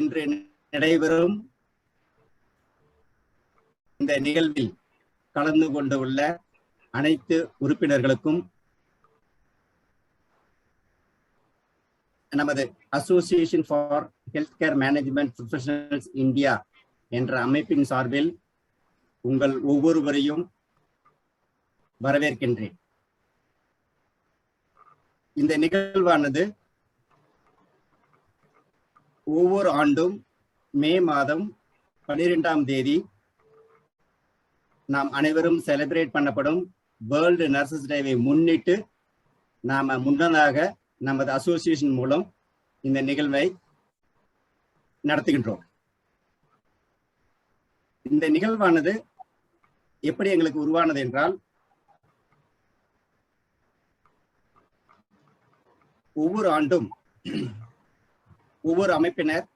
இன்று நடைபெறும் இந்த நிகழ்வில் கலந்து கொண்டுள்ள அனைத்து உறுப்பினர்களுக்கும் நமது association for health care management professionals India என்ற அமைப்பின் சார்பில் உங்கள் ஒவ்வொருவரையும் வரவேற்கின்றேன். இந்த நிகழ்வானது ஒவ்வொரு ஆண்டும் மே மாதம் 12ஆம் தேதி நாம் அனைவரும் செலிப்ரேட் பண்ணப்படும் வேர்ல்டு நர்சஸ் டேவை முன்னிட்டு நாம முன்னதாக நமது அசோசியேஷன் மூலம் இந்த நிகழ்வை நடத்துகின்றோம். இந்த நிகழ்வானது எப்படி எங்களுக்கு உருவானது என்றால், ஒவ்வொரு ஆண்டும் ஒவ்வொரு அமைப்பினர்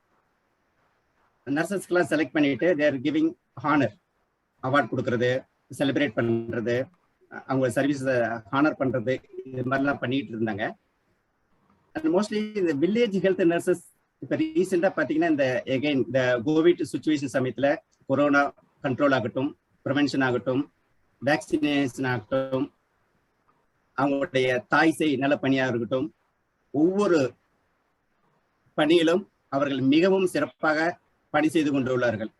நர்சஸ்க்கெல்லாம் செலக்ட் பண்ணிட்டு தேர் கிவிங் ஹானர் அவார்ட் கொடுக்கறது, செலிப்ரேட் பண்றது, அவங்க சர்வீஸ் ஹானர் பண்றது, இது மாதிரிலாம் பண்ணிட்டு இருந்தாங்க. அண்ட் மோஸ்ட்லி இந்த வில்லேஜ் ஹெல்த் நர்சஸ் இப்போ ரீசெண்டாக பார்த்தீங்கன்னா இந்த கோவிட் சுச்சுவேஷன் சமயத்தில் கொரோனா கண்ட்ரோல் ஆகட்டும், ப்ரிவென்ஷன் ஆகட்டும், வேக்சினேஷன் ஆகட்டும், அவங்களுடைய தாய் சேய் நல பணியாக இருக்கட்டும், ஒவ்வொரு பணியிலும் அவர்கள் மிகவும் சிறப்பாக பணி செய்து கொண்டுள்ளார்கள்.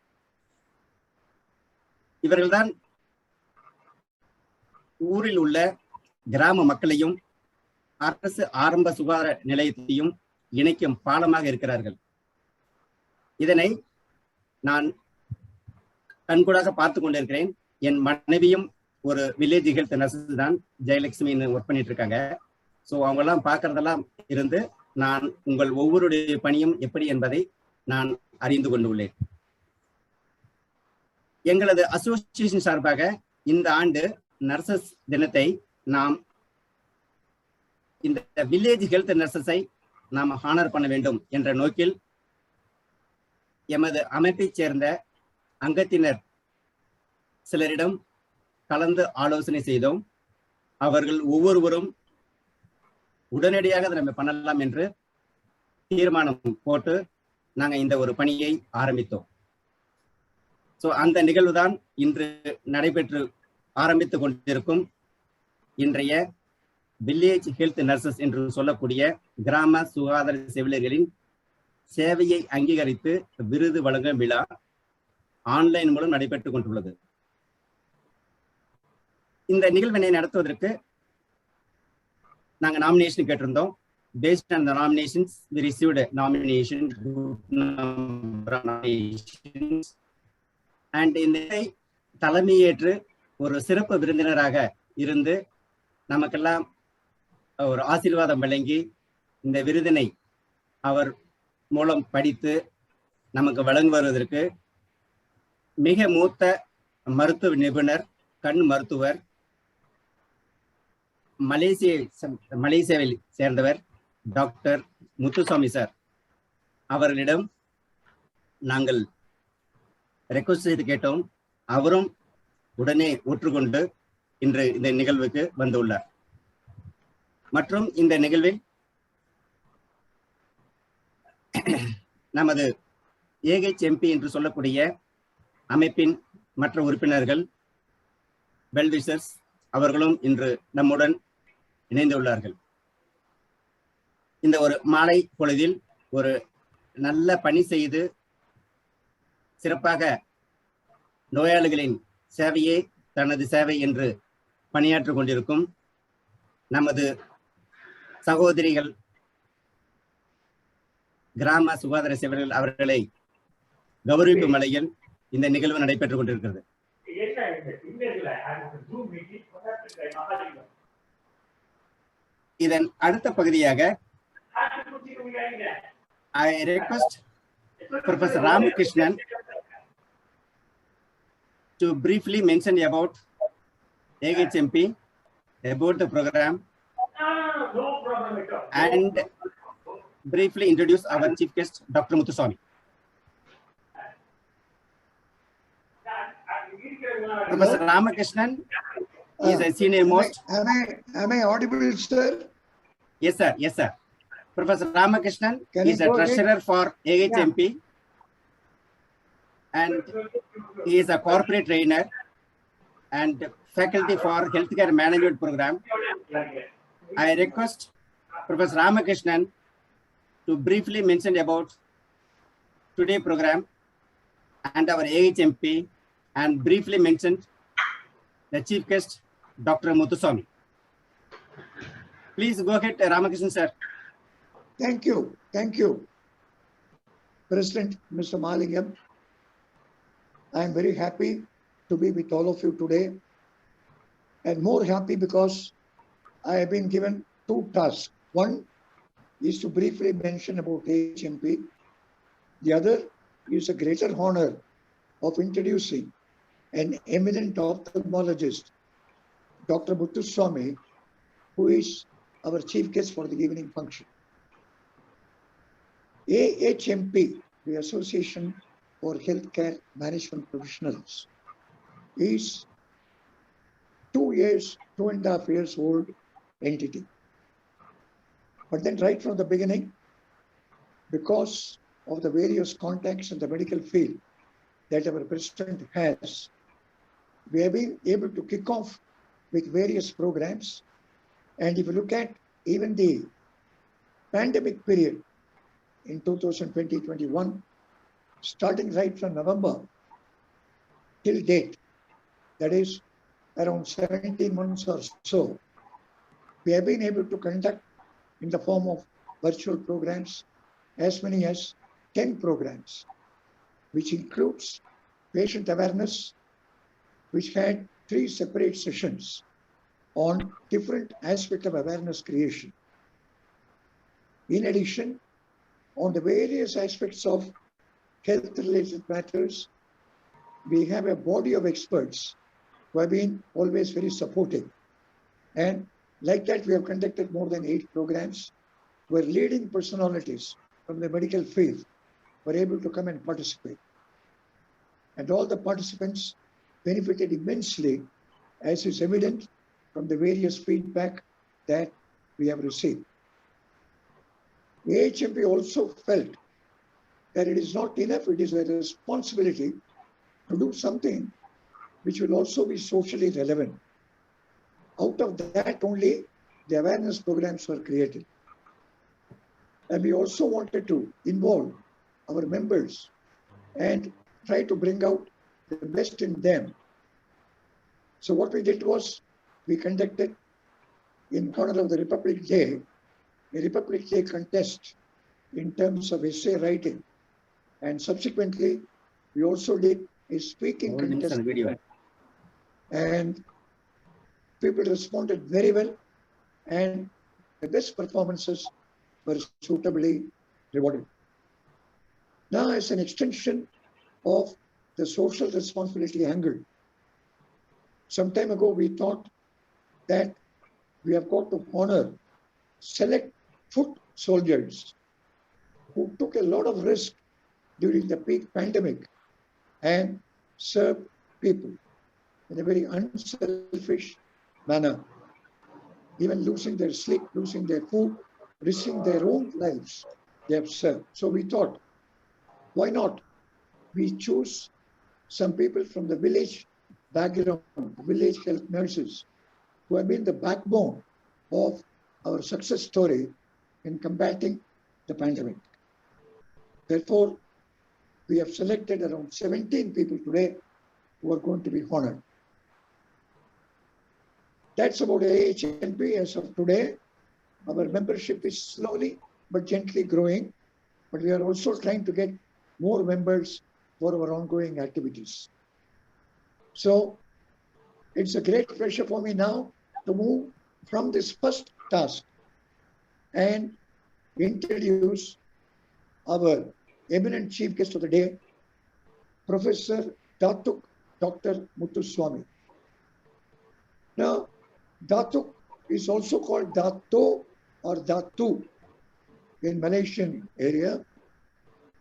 இவர்கள்தான் ஊரில் உள்ள கிராம மக்களையும் அரசு ஆரம்ப சுகாதார நிலையத்தையும் இணைக்கும் பாலமாக இருக்கிறார்கள். இதனை நான் கண்கூடாக பார்த்து கொண்டிருக்கிறேன். என் மனைவியும் ஒரு வில்லேஜ் ஹெல்த் நர்ஸ் தான், ஜெயலட்சுமின்னு ஒர்க் பண்ணிட்டு இருக்காங்க. ஸோ அவங்கெல்லாம் பார்க்கறதெல்லாம் இருந்து நான் உங்கள் ஒவ்வொருடைய பணியும் எப்படி என்பதை நான் அறிந்து கொண்டுள்ளேன். எங்களது அசோசியேஷன் சார்பாக இந்த ஆண்டு நர்சஸ் தினத்தை நாம் இந்த வில்லேஜ் ஹெல்த் நர்சஸை நாம் ஹானர் பண்ண வேண்டும் என்ற நோக்கில் எமது அமைப்பைச் சேர்ந்த அங்கத்தினர் சிலரிடம் கலந்து ஆலோசனை செய்தோம். அவர்கள் ஒவ்வொருவரும் உடனடியாக அதை நம்ம பண்ணலாம் என்று தீர்மானம் போட்டு நாங்கள் இந்த ஒரு பணியை ஆரம்பித்தோம். ஸோ அந்த நிகழ்வுதான் இன்று நடைபெற்று ஆரம்பித்துக் கொண்டிருக்கும் இன்றைய வில்லேஜ் ஹெல்த் நர்சஸ் என்று சொல்லக்கூடிய கிராம சுகாதார செவிலியர்களின் சேவையை அங்கீகரித்து விருது வழங்கும் விழா ஆன்லைன் மூலம் நடைபெற்றுக் கொண்டுள்ளது. இந்த நிகழ்வினை நடத்துவதற்கு நாங்கள் நாமினேஷன் கேட்டிருந்தோம். Based on the nominations, we received a nomination, and இந்த தலைமையேற்று ஒரு சிறப்பு விருந்தினராக இருந்து நமக்கெல்லாம் ஒரு ஆசீர்வாதம் வழங்கி இந்த விருதினை அவர் மூலம் படித்து நமக்கு வழங்குவதற்கு மிக மூத்த மருத்துவ நிபுணர், கண் மருத்துவர், மலேசியாவில் சேர்ந்தவர் டாக்டர் முத்துசாமி சார் அவர்களிடம் நாங்கள் ரெக்வஸ்ட் செய்து கேட்டோம். அவரும் உடனே ஒற்றுக்கொண்டு இன்று இந்த நிகழ்வுக்கு வந்துள்ளார். மற்றும் இந்த நிகழ்வில் நமது AHMP என்று சொல்லக்கூடிய அமைப்பின் மற்ற உறுப்பினர்கள், வெல்விஷர்ஸ் அவர்களும் இன்று நம்முடன் இணைந்துள்ளார்கள். இந்த ஒரு மாலை பொழுதில் ஒரு நல்ல பணி செய்து சிறப்பாக நோயாளிகளின் சேவையே தனது சேவை என்று பணியாற்றிக் கொண்டிருக்கும் நமது சகோதரிகள், கிராம சுகாதார சேவர்கள் அவர்களை கௌரவிக்கும் வகையில் இந்த நிகழ்வு நடைபெற்றுக் கொண்டிருக்கிறது. இதன் அடுத்த பகுதியாக I request Professor Ramakrishnan to briefly mention about AHMP, about the program, and briefly introduce our chief guest, Dr. Muthuswamy. Professor Ramakrishnan is a senior most. Am I audible, sir? Yes, sir. Yes, sir. Professor Ramakrishnan is a treasurer for AHMP. and he is a corporate trainer and faculty for healthcare management program. I request Professor Ramakrishnan to briefly mention about today's program and our AHMP, and briefly mentioned the chief guest, Dr. Muthuswamy. Please go ahead, Ramakrishnan sir. Thank you. Thank you, President Mr. Mahalingam. I am very happy to be with all of you today, and more happy because I have been given two tasks. One is to briefly mention about AHMP. The other is a greater honor of introducing an eminent ophthalmologist, Dr. Muthuswamy, who is our chief guest for the evening function. AHMP, the Association for Healthcare Management Professionals, is 2.5 years old entity. But then right from the beginning, because of the various contacts in the medical field that our president has, we have been able to kick off with various programs. And if you look at even the pandemic period in 2020-21, starting right from November till date, that is around 17 months or so, we have been able to conduct in the form of virtual programs as many as 10 programs, which includes patient awareness, which had 3 separate sessions on different aspects of awareness creation. In addition, on the various aspects of health-related matters, we have a body of experts who have been always very supportive. And like that, we have conducted more than 8 programs where leading personalities from the medical field were able to come and participate. And all the participants benefited immensely, as is evident from the various feedback that we have received. The AHMP also felt that it is not enough, it is a responsibility to do something which will also be socially relevant. Out of that only, the awareness programs were created. And we also wanted to involve our members and try to bring out the best in them. So what we did was, we conducted, in honor of the Republic Day, a Republic Day contest in terms of essay writing. And subsequently, we also did a speaking contest. And people responded very well, and the best performances were suitably rewarded. Now, as an extension of the social responsibility angle, some time ago we thought that we have got to honor select foot soldiers who took a lot of risk during the peak pandemic and served people in a very unselfish manner, even losing their sleep, losing their food, risking their own lives, they have served. So we thought, why not we choose some people from the village background, village health nurses, who have been the backbone of our success story in combating the pandemic. Therefore, we have selected around 17 people today who are going to be honored. That's about AHMP as of today. Our membership is slowly but gently growing, but we are also trying to get more members for our ongoing activities. So it's a great pleasure for me now to move from this first task and introduce our eminent chief guest of the day, Professor Datuk Dr. Muthuswamy. Now, Datuk is also called Dato or Datu in Malaysian area.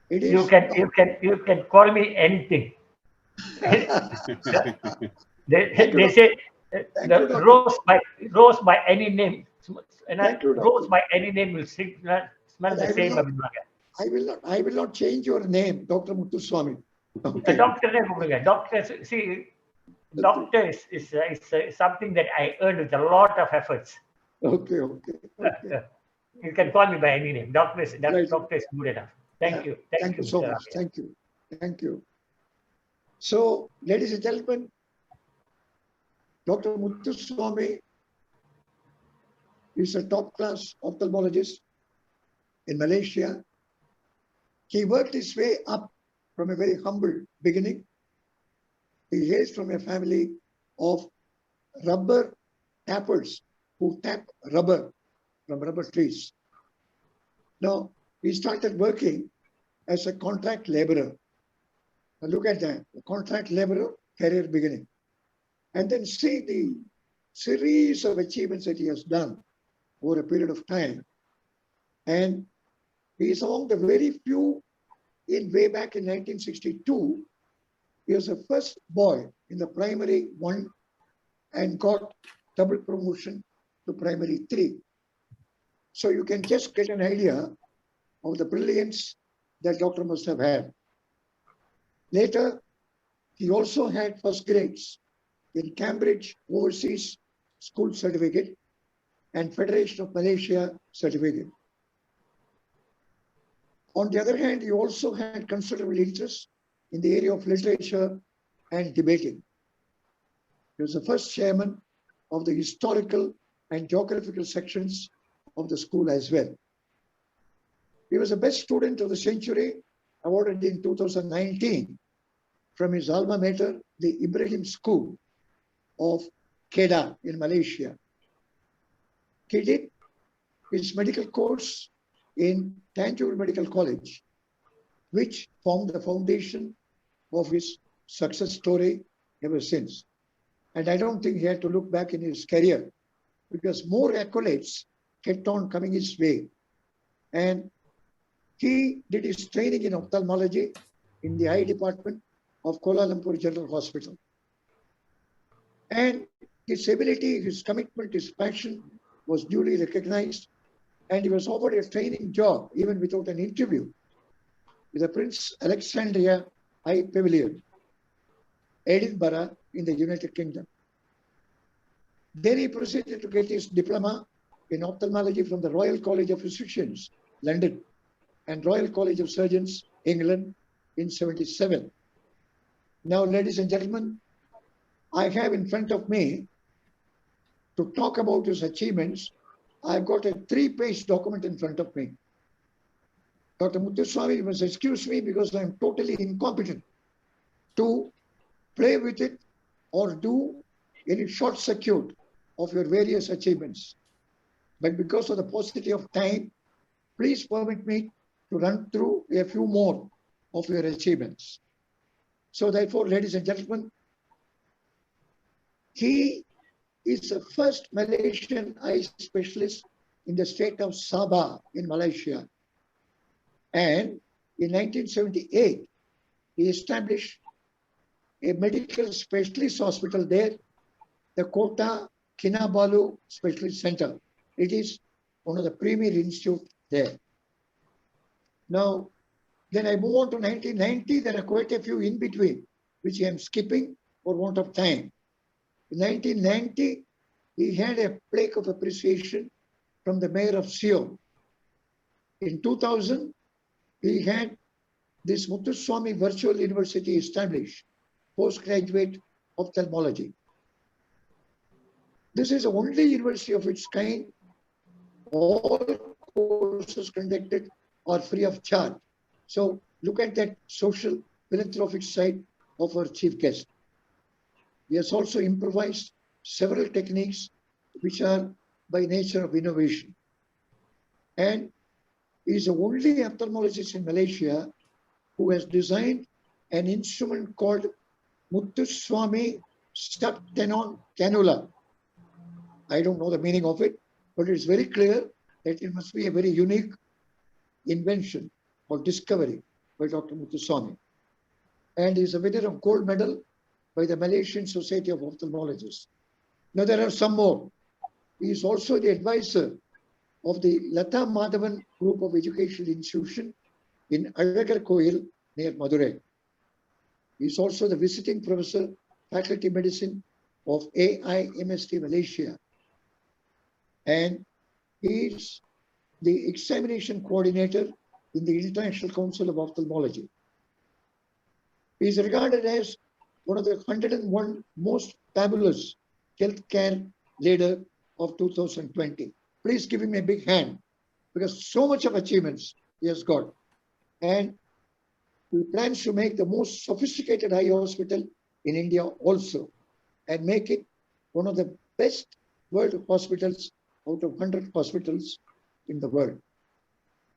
It is you can call me anything. they say rose by any name, and rose by any name will smell the same. I will not change your name, Dr. Muthuswamy. Okay. Doctor, see, doctor is something that I earned with a lot of efforts. Okay. You can call me by any name. Doctor is Right. doctor is good enough. Thank you. Thank you so Mr. much. Ramya. Thank you. So, ladies and gentlemen, Dr. Muthuswamy is a top-class ophthalmologist in Malaysia. He worked his way up from a very humble beginning. He hails from a family of rubber tappers who tap rubber from rubber trees. Now, he started working as a contract laborer. Now look at that, a contract laborer career beginning. And then see the series of achievements that he has done over a period of time. And he is among the very few way back in 1962, he was the first boy in the primary 1 and got double promotion to primary 3. So you can just get an idea of the brilliance that doctor must have had. Later, he also had first grades in Cambridge Overseas School Certificate and Federation of Malaysia Certificate. On the other hand, he also had considerable interest in the area of literature and debating. He was the first chairman of the historical and geographical sections of the school as well. He was the best student of the century, awarded in 2019 from his alma mater, the Ibrahim School of Kedah in Malaysia. He did his medical course in Tanjore Medical College, which formed the foundation of his success story ever since. And I don't think he had to look back in his career because more accolades kept on coming his way. And he did his training in ophthalmology in the eye department of Kuala Lumpur General Hospital. And his ability, his commitment, his passion was duly recognized. And he was offered a training job, even without an interview, with the Prince Alexandria Eye Pavilion, Edinburgh in the United Kingdom. Then he proceeded to get his diploma in ophthalmology from the Royal College of Physicians, London, and Royal College of Surgeons, England, in 1977. Now, ladies and gentlemen, I have in front of me, to talk about his achievements, I've got a 3-page document in front of me. Dr. Muthuswamy, you must excuse me because I'm totally incompetent to play with it or do any short circuit of your various achievements. But because of the paucity of time, please permit me to run through a few more of your achievements. So therefore, ladies and gentlemen, he is the first Malaysian eye specialist in the state of Sabah in Malaysia. And in 1978, he established a medical specialist hospital there, the Kota Kinabalu Specialist Center. It is one of the premier institutes there. Now, then I move on to 1990. There are quite a few in between, which I am skipping for want of time. In 1990, he had a plaque of appreciation from the mayor of Seoul. In 2000, he had this Muthuswamy Virtual University established, postgraduate ophthalmology. This is the only university of its kind. All courses conducted are free of charge. So look at that social philanthropic side of our chief guest. He has also improvised several techniques which are by nature of innovation. And he is the only ophthalmologist in Malaysia who has designed an instrument called Muthuswamy Subtenon Cannula. I don't know the meaning of it, but it's very clear that it must be a very unique invention or discovery by Dr. Muthuswamy. And he's a winner of gold medal by the Malaysian Society of Ophthalmologists. Now there are some more. He is also the advisor of the Lata Madhavan Group of Educational Institution in Alagar Koil near Madurai. He's also the visiting professor, faculty medicine of AIMST Malaysia. And he's the examination coordinator in the International Council of Ophthalmology. He is regarded as one of the 101 most fabulous healthcare leader of 2020. Please give him a big hand because so much of achievements he has got. And he plans to make the most sophisticated eye hospital in India also and make it one of the best world hospitals out of 100 hospitals in the world.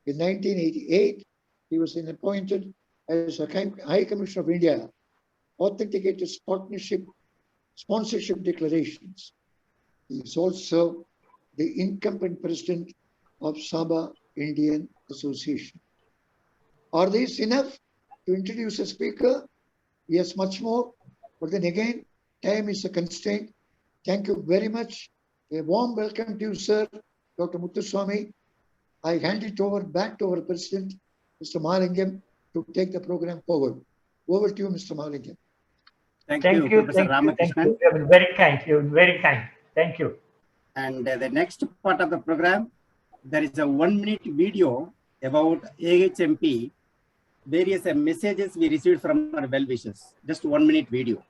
In 1988, he was appointed as a High Commissioner of India, authenticated sponsorship declarations. He is also the incumbent president of Sabah Indian Association. Are these enough to introduce a speaker? Yes, much more. But then again, time is a constraint. Thank you very much. A warm welcome to you, sir, Dr. Muthuswamy. I hand it over back to our president, Mr. Mahalingam, to take the program forward. Over to you, Mr. Mahalingam. Thank you, Professor Ramakrishnan. You have been very kind. You have been very kind. Thank you. And the next part of the program, there is a 1-minute video about AHMP, various messages we received from our well-wishers. Just 1-minute video.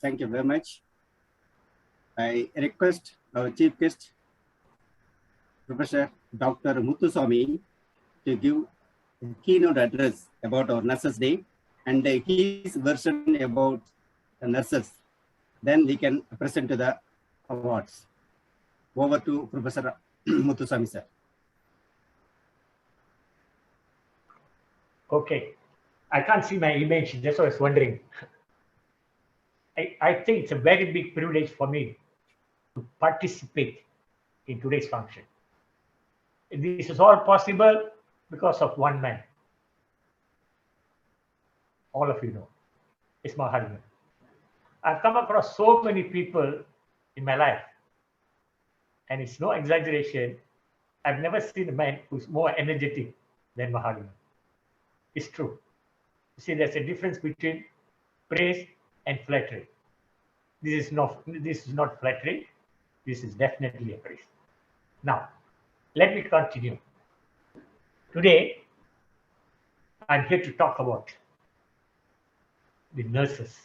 Thank you very much. I request our chief guest, Professor Dr. Muthuswamy, to give a keynote address about our Nurses Day and his version about the nurses. Then we can present to the awards. Over to Professor Muthuswamy, sir. Okay. I can't see my image. That's what I was wondering. I think it's a very big privilege for me to participate in today's function. This is all possible because of one man. All of you know, it's A.Mahalingam. I've come across so many people in my life, and it's no exaggeration. I've never seen a man who's more energetic than A.Mahalingam. It's true. You see, there's a difference between praise and flattery. This is not flattery. This is definitely a praise. Now, let me continue. Today, I'm here to talk about the nurses.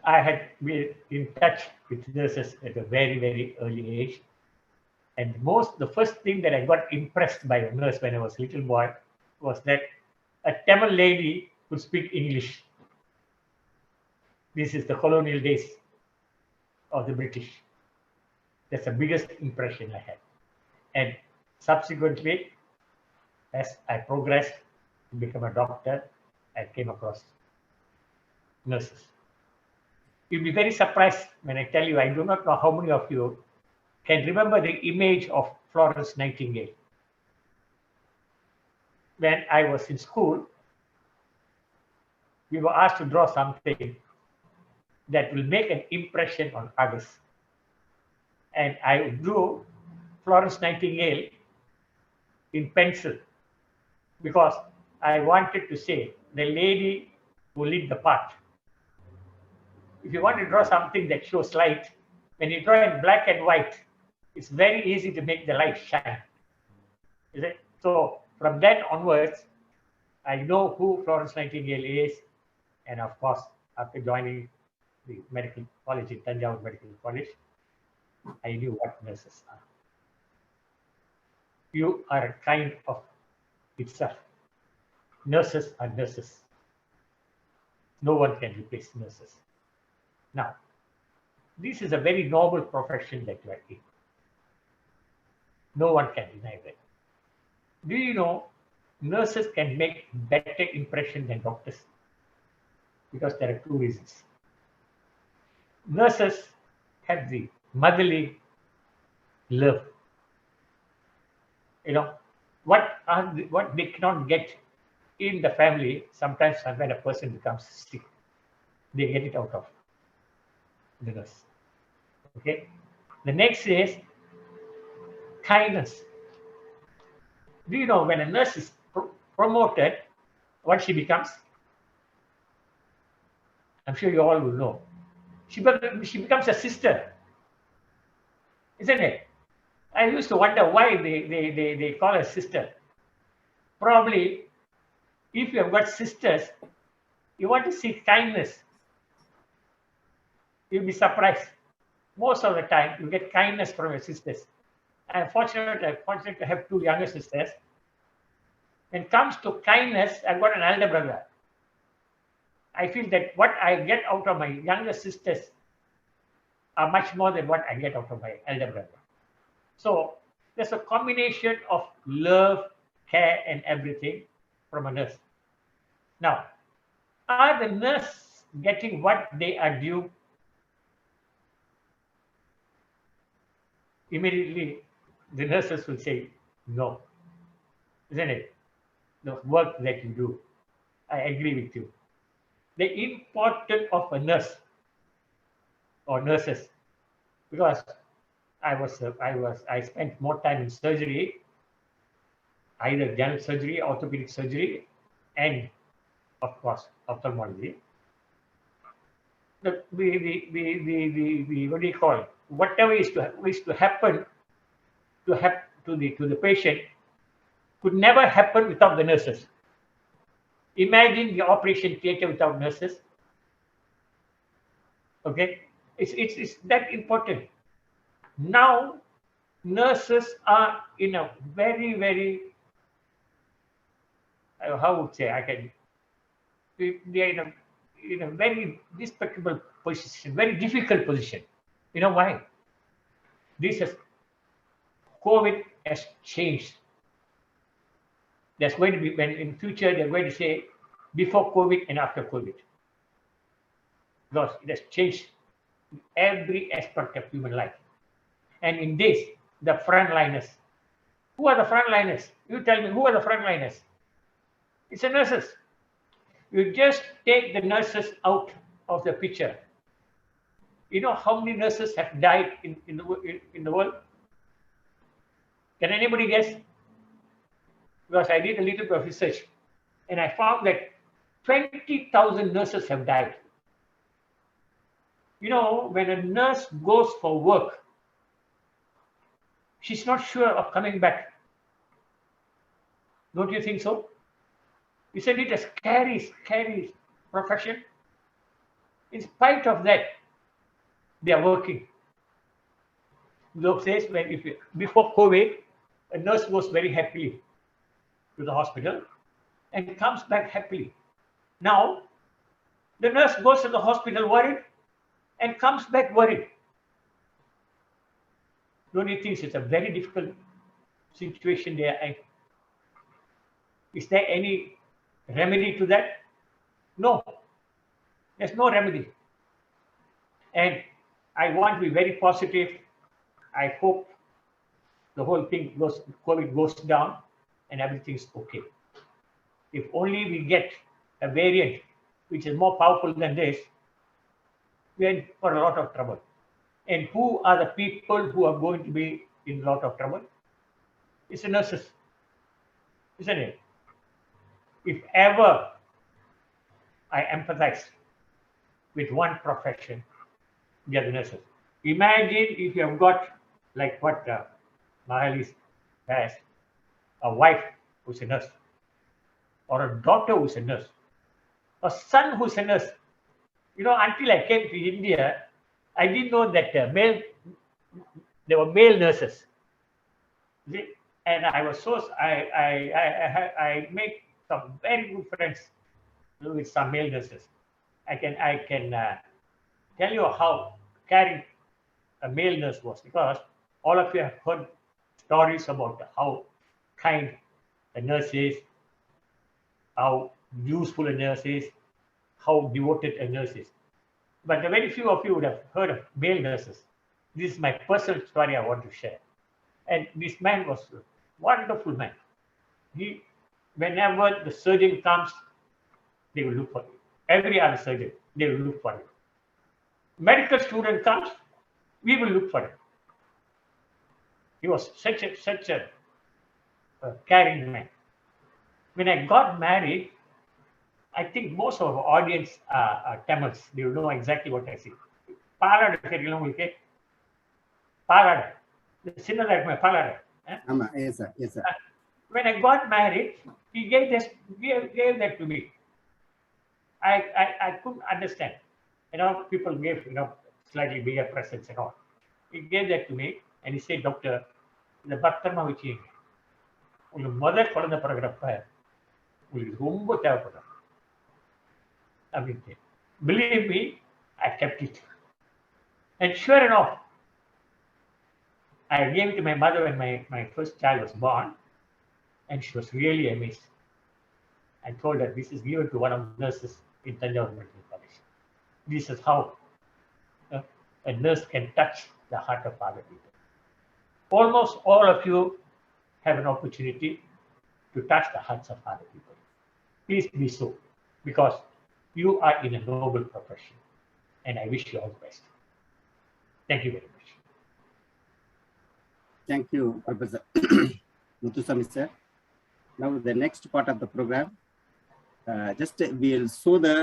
I had been in touch with nurses at a very, very early age. And the first thing that I got impressed by a nurse when I was a little boy was that a Tamil lady could speak English. This is the colonial days of the British. That's the biggest impression I had. And subsequently, as I progressed to become a doctor, I came across nurses. You'll be very surprised when I tell you, I do not know how many of you can remember the image of Florence Nightingale. When I was in school, we were asked to draw something that will make an impression on others. And I drew Florence Nightingale in pencil because I wanted to say the lady who lit the path. If you want to draw something that shows light, when you draw in black and white, it's very easy to make the light shine. Is it? So from then onwards, I know who Florence Nightingale is. And of course, after joining the medical college in Tanjavur Medical College, I knew what nurses are. You are a kind of itself. Nurses are nurses. No one can replace nurses. Now, this is a very noble profession that you are in. No one can deny that. Do you know nurses can make better impression than doctors? Because there are two reasons. Nurses have the motherly love. You know, what they cannot get in the family, sometimes when a person becomes sick, they get it out of the nurse. Okay. The next is kindness. Do you know when a nurse is promoted, what she becomes? I'm sure you all will know. She becomes a sister, isn't it? I used to wonder why they call her sister. Probably, if you have got sisters, you want to see kindness. You'll be surprised. Most of the time, you get kindness from your sisters. I'm fortunate to have two younger sisters. When it comes to kindness, I've got an elder brother. I feel that what I get out of my younger sisters are much more than what I get out of my elder brother. So there's a combination of love, care, and everything from a nurse. Now, are the nurses getting what they are due? Immediately, the nurses will say, no. Isn't it? The work that you do. I agree with you. The importance of a nurse or nurses, because I spent more time in surgery, either general surgery, orthopedic surgery, and of course ophthalmology. What do you call it? Whatever is to happen to the patient could never happen without the nurses. Imagine the operation theater without nurses. Okay, it's that important. Now, nurses are in a very, very, how would say, they are in a very despicable position, very difficult position. You know why? COVID has changed. There's going to be, when in future, they're going to say before COVID and after COVID. Because it has changed every aspect of human life. And in this, the frontliners. Who are the frontliners? You tell me, who are the frontliners? It's the nurses. You just take the nurses out of the picture. You know how many nurses have died in the world? Can anybody guess? Because I did a little bit of research and I found that 20,000 nurses have died. You know, when a nurse goes for work, she's not sure of coming back. Don't you think so? Isn't it a scary, scary profession? In spite of that, they are working. Those days when before COVID, a nurse goes very happily to the hospital and comes back happily. Now, the nurse goes to the hospital worried and comes back worried. Don't you think it's a very difficult situation there? Is there any remedy to that? No, there's no remedy. And I want to be very positive. I hope the whole thing COVID goes down and everything's okay. If only we get a variant which is more powerful than this, we're in for a lot of trouble. And who are the people who are going to be in a lot of trouble? It's the nurses, isn't it? If ever I empathize with one profession, they are the nurses. Imagine if you have got, like what Mahali has, a wife who's a nurse, or a daughter who's a nurse, a son who's a nurse. You know, until I came to India, I didn't know that there were male nurses. And I was so, I made some very good friends with some male nurses. I can tell you how caring a male nurse was, because all of you have heard stories about how kind a nurse is, how useful a nurse is, how devoted a nurse is. But the very few of you would have heard of male nurses. This is my personal story I want to share. And this man was a wonderful man. Whenever the surgeon comes, they will look for him. Every other surgeon, they will look for him. Medical student comes, we will look for him. He was such a caring man. When I got married, I think most of our audience are Tamils. They will know exactly what I say. Palada theriyala ungalku. Palada. Sinna irukme palada. Ama, yes sir, yes sir. When I got married, he gave that to me. I couldn't understand. You know, people gave, you know, slightly bigger presents and all. He gave that to me and he said, Doctor, the பத்திரமா வச்சுங்க. உங்களுக்கு முதல் குழந்தை பிறகுறப்ப உங்களுக்கு ரொம்ப தேவைப்படும். Believe me, I kept it. And sure enough, I gave it to my mother when my first child was born, and she was really amazed. I told her, this is given to one of the nurses in Tanjavur Medical College. This is how a nurse can touch the heart of other people. Almost all of you have an opportunity to touch the hearts of other people. Please be so, because you are in a noble profession, and I wish you all the best. Thank you very much. Thank you, Professor Muthuswamy sir. Now the next part of the program, just we'll show the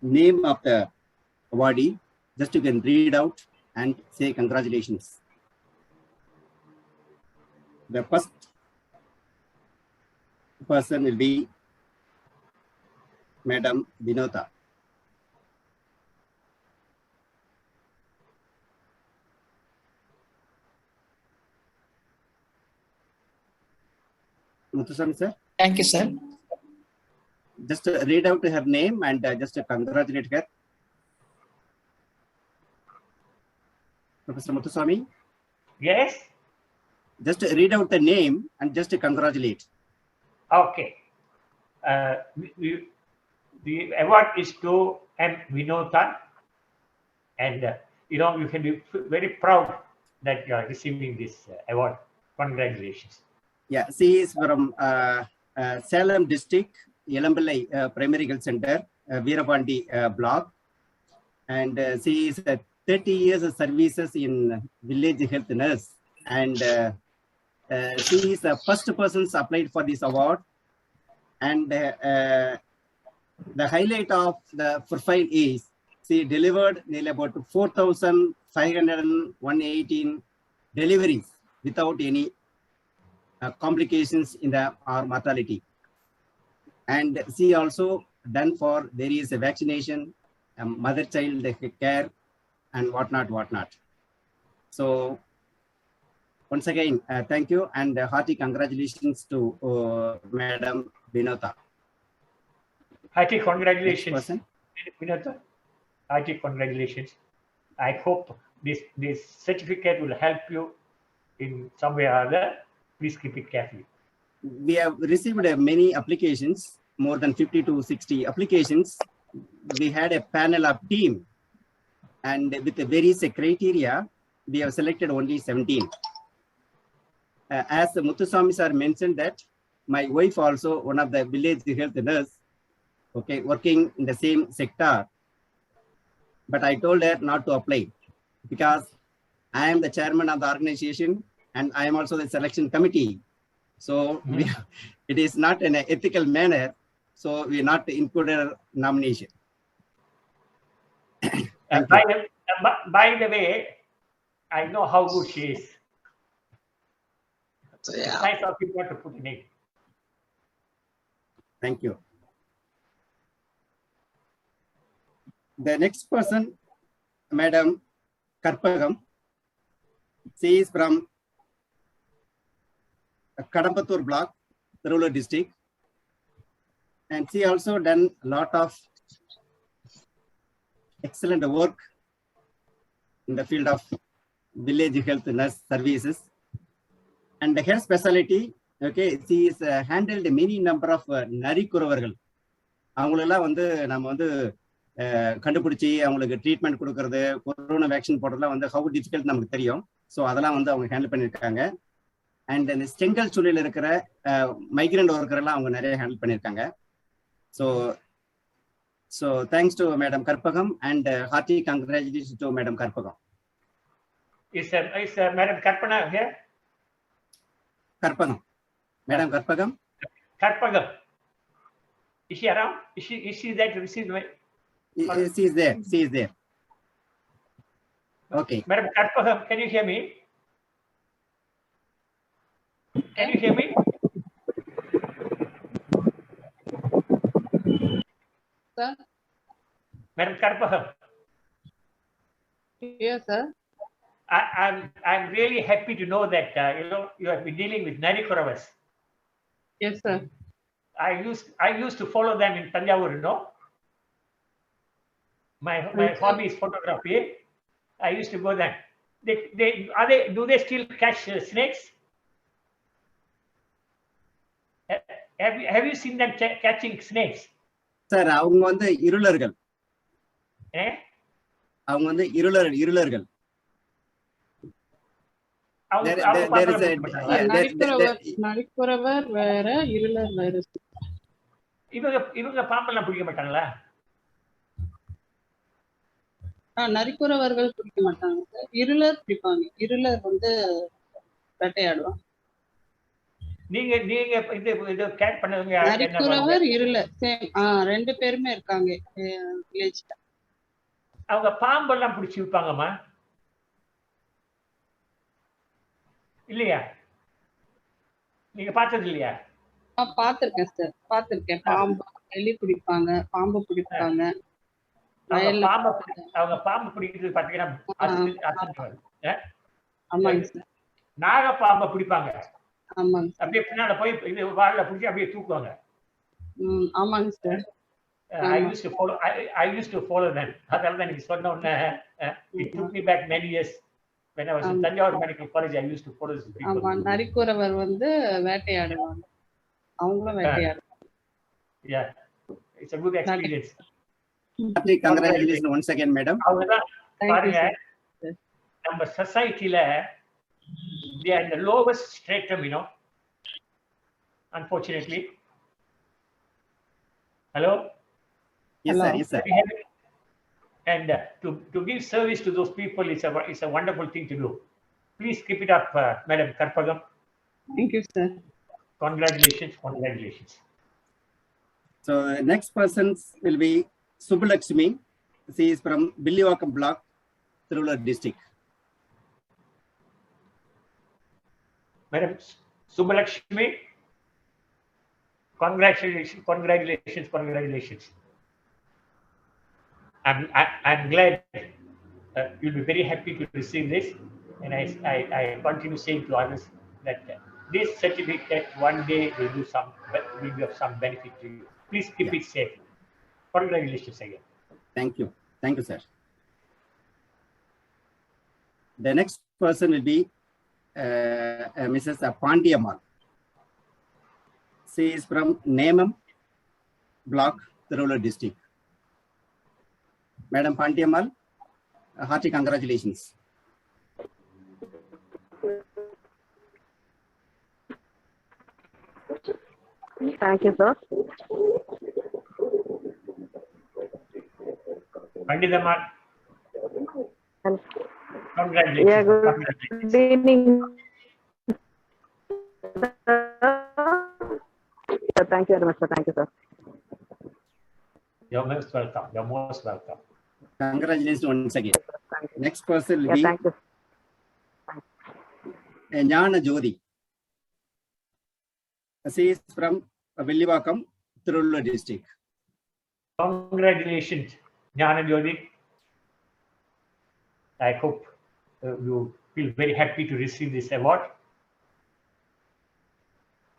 name of the awardee. Just you can read out and say congratulations. The first person will be Madam Vinota. Muthuswamy sir. Thank you, sir. Just read out her name and just congratulate her. Professor Muthuswamy. Yes? Just read out the name and just congratulate. Okay. The award is to M. Vinota, and you know, you can be very proud that you are receiving this award. Congratulations. Yeah, she is from Salem district, Yelambillai Primary Health Center, Veerapandi block, and she is 30 years of services in village health nurse, and she is the first person applied for this award. And the highlight of the profile is she delivered nearly about 4,518 deliveries without any complications in the or mortality. And she also done for various vaccination, mother-child care, and whatnot. So once again, thank you and hearty congratulations to Madam Vinota. Hearty congratulations, Next person. Vinota. Hearty congratulations. I hope this certificate will help you in some way or other. Please keep it carefully. We have received many applications, more than 50 to 60 applications. We had a panel of team, and with the various criteria, we have selected only 17. As Muthuswamy sir mentioned that my wife also one of the village health nurse, okay, working in the same sector, but I told her not to apply because I am the chairman of the organization and I am also the selection committee. So it is not in an ethical manner. So we not included her nomination. By the way, I know how good she is. So, yeah. It's nice of you to put in it. Thank you. The next person, Madam Karpagam. She is from Kadambattur block, rural district, and she also done a lot of excellent work in the field of village health nurse services. And her specialty, okay, she is handled many number of நரிக்குறவர்கள். அவங்களெல்லாம் வந்து நம்ம வந்து கண்டுபிடிச்சி அவங்களுக்கு treatment கொடுக்கறது, corona vaccine போடுறதுலாம் வந்து how difficult நமக்கு தெரியும். ஸோ அதெல்லாம் வந்து அவங்க ஹேண்டில் பண்ணியிருக்காங்க. அண்ட் இந்த செங்கல் சூழலில் இருக்கிற மைக்ரண்ட் ஒர்க்கரெல்லாம் அவங்க நிறைய ஹேண்டில் பண்ணியிருக்காங்க. So thanks to Madam Karpagam and hearty congratulations to Madam Karpagam. Is Madam Karpana here? Karpagam. Madam Karpagam? Karpagam. Is she around? Is she there to receive my... She is there. She is there. Okay. Madam Karpagam, can you hear me? Can you hear me? Sir? Madam Karpagam. Yes, sir. I'm really happy to know that you have been dealing with Narikuravas. Yes, sir. I used to follow them in Tanjavur, you know. My hobby is photography. I used to go there. Do they still catch snakes? Have you seen them catching snakes? Sir, அவங்க வந்து இருளர்கள். அவங்க வந்து இருளர்கள். நரிக்குறவர் வேற, இருளர் வேற. இவங்க பாம்பெல்லாம் பிடிக்க மாட்டாங்களா? நரிக்குறவர்கள் பிடிக்க மாட்டாங்க சார். இருளர் பிடிப்பாங்க. இருளர் வந்து வேட்டையாடுவாங்க. நீங்க இது கேட் பண்ணவங்க நரிக்குறவர் இருளர் சேம். ரெண்டு பேருமே இருக்காங்க வில்லேஜ்ல. அவங்க பாம்பெல்லாம் பிடிச்சி விற்பாங்கம்மா இல்லையா? நீங்க பார்த்தது இல்லையா? பார்த்திருக்கேன் சார், பார்த்திருக்கேன். பாம்பு எலி பிடிப்பாங்க, பாம்பு பிடிப்பாங்க. அவங்க பாம்பு பிடிக்கிறது பாத்தீங்கன்னா ஆமாங்க சார். நாகப்பாம்பை பிடிப்பாங்க. ஆமாங்க. அப்படியே பின்னால போய் இது வாழை பிடிச்சி அப்படியே தூக்குவாங்க. ஆமாங்க sir. I used to follow them. அதனால தான் நீங்க சொன்ன உடனே it took me back many years. When I was in Tanjavur Medical College, I used to follow these people. ஆமா, நரிக்குறவர் வந்து வேட்டையாடுவாங்க. அவங்களும் வேட்டையாடுவாங்க. Yeah, it's a good experience. Congratulations once again, madam. அவங்கதான் பாருங்க, நம்ம சொசைட்டில they are in the lowest stratum, you know, unfortunately. Hello? Yes, sir. Yes, sir. And to give service to those people is a wonderful thing to do. Please keep it up, Madam Karpagam. Thank you, sir. Congratulations. So next person will be Subbalakshmi. She is from Billiwakam block, Tiruvallur district. Madam Subbalakshmi, congratulations. I'm glad you'll be very happy to receive this. And I continue saying to others that this certificate one day will be of some benefit to you. Please keep it safe. Congratulations again. Thank you. Thank you, sir. The next person will be Mrs. Pandiyamal. She is from Nemam block, Tiruvallur district. Madam Pandiyamal, hearty congratulations. Thank you, sir. Pandiyamal. Congratulations. Yeah, good Congratulations. evening. Thank you very much, sir. Thank you, sir. You're most welcome. You're most welcome. Congratulations once again. Thank you. Next person will Yeah, be thank you. Jnana Jodi. She is from Villivakam, Tiruvallur district. Congratulations, Jnana Jodi. I hope you feel very happy to receive this award.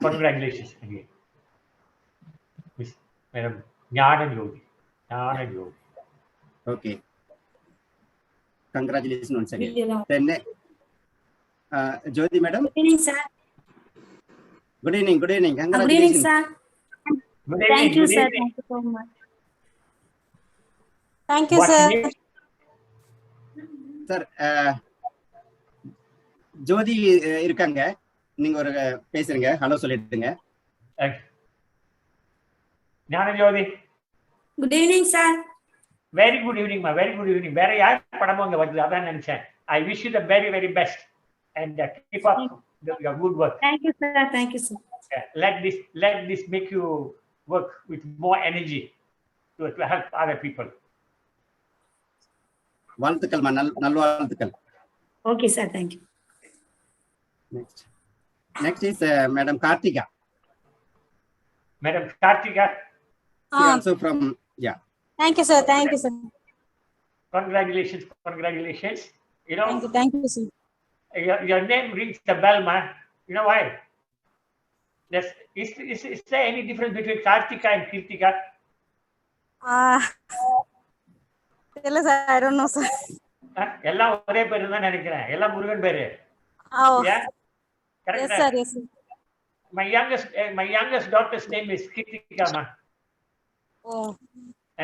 Congratulations again. Miss Madam Jnana Jodi. Jnana Jodi. Okay. Congratulations once again. Then, Jyoti madam. Good evening, sir. Good evening. Good evening. Good evening, Congratulations. sir. Good Thank evening, you, good sir. evening. Thank you so much. Thank you, What's sir. your name? Sir, Jyoti இருக்காங்க. நீங்க ஒரு பேசுறீங்க. Hello சொல்லிடுங்க. Jnana Jodi. Good evening, sir. Very good evening, ma. Very good evening. Very I wish you the very, very best. And keep up your good work. Thank you, sir. Thank you, sir. Let this make you work with more energy to help other people. வாழ்த்துக்கள் நல்வாழ்த்துக்கள். Okay, sir. Thank you. Next is Madam Kartika. Madam Kartika. She also from Thank you, sir. Thank you, sir. Congratulations. Congratulations. You know, Thank you, sir. your name rings the bell, man. You know why? Is there any difference between Kartika and Kirtika? Sir, I don't know, sir. எல்லாம் ஒரே பேரு தான் நினைக்கிறேன். எல்லாம் முருகன் பேரு. Oh. Yeah? Correct. Yes, sir. Yes, sir. My youngest daughter's name is Kirtika, man. Oh.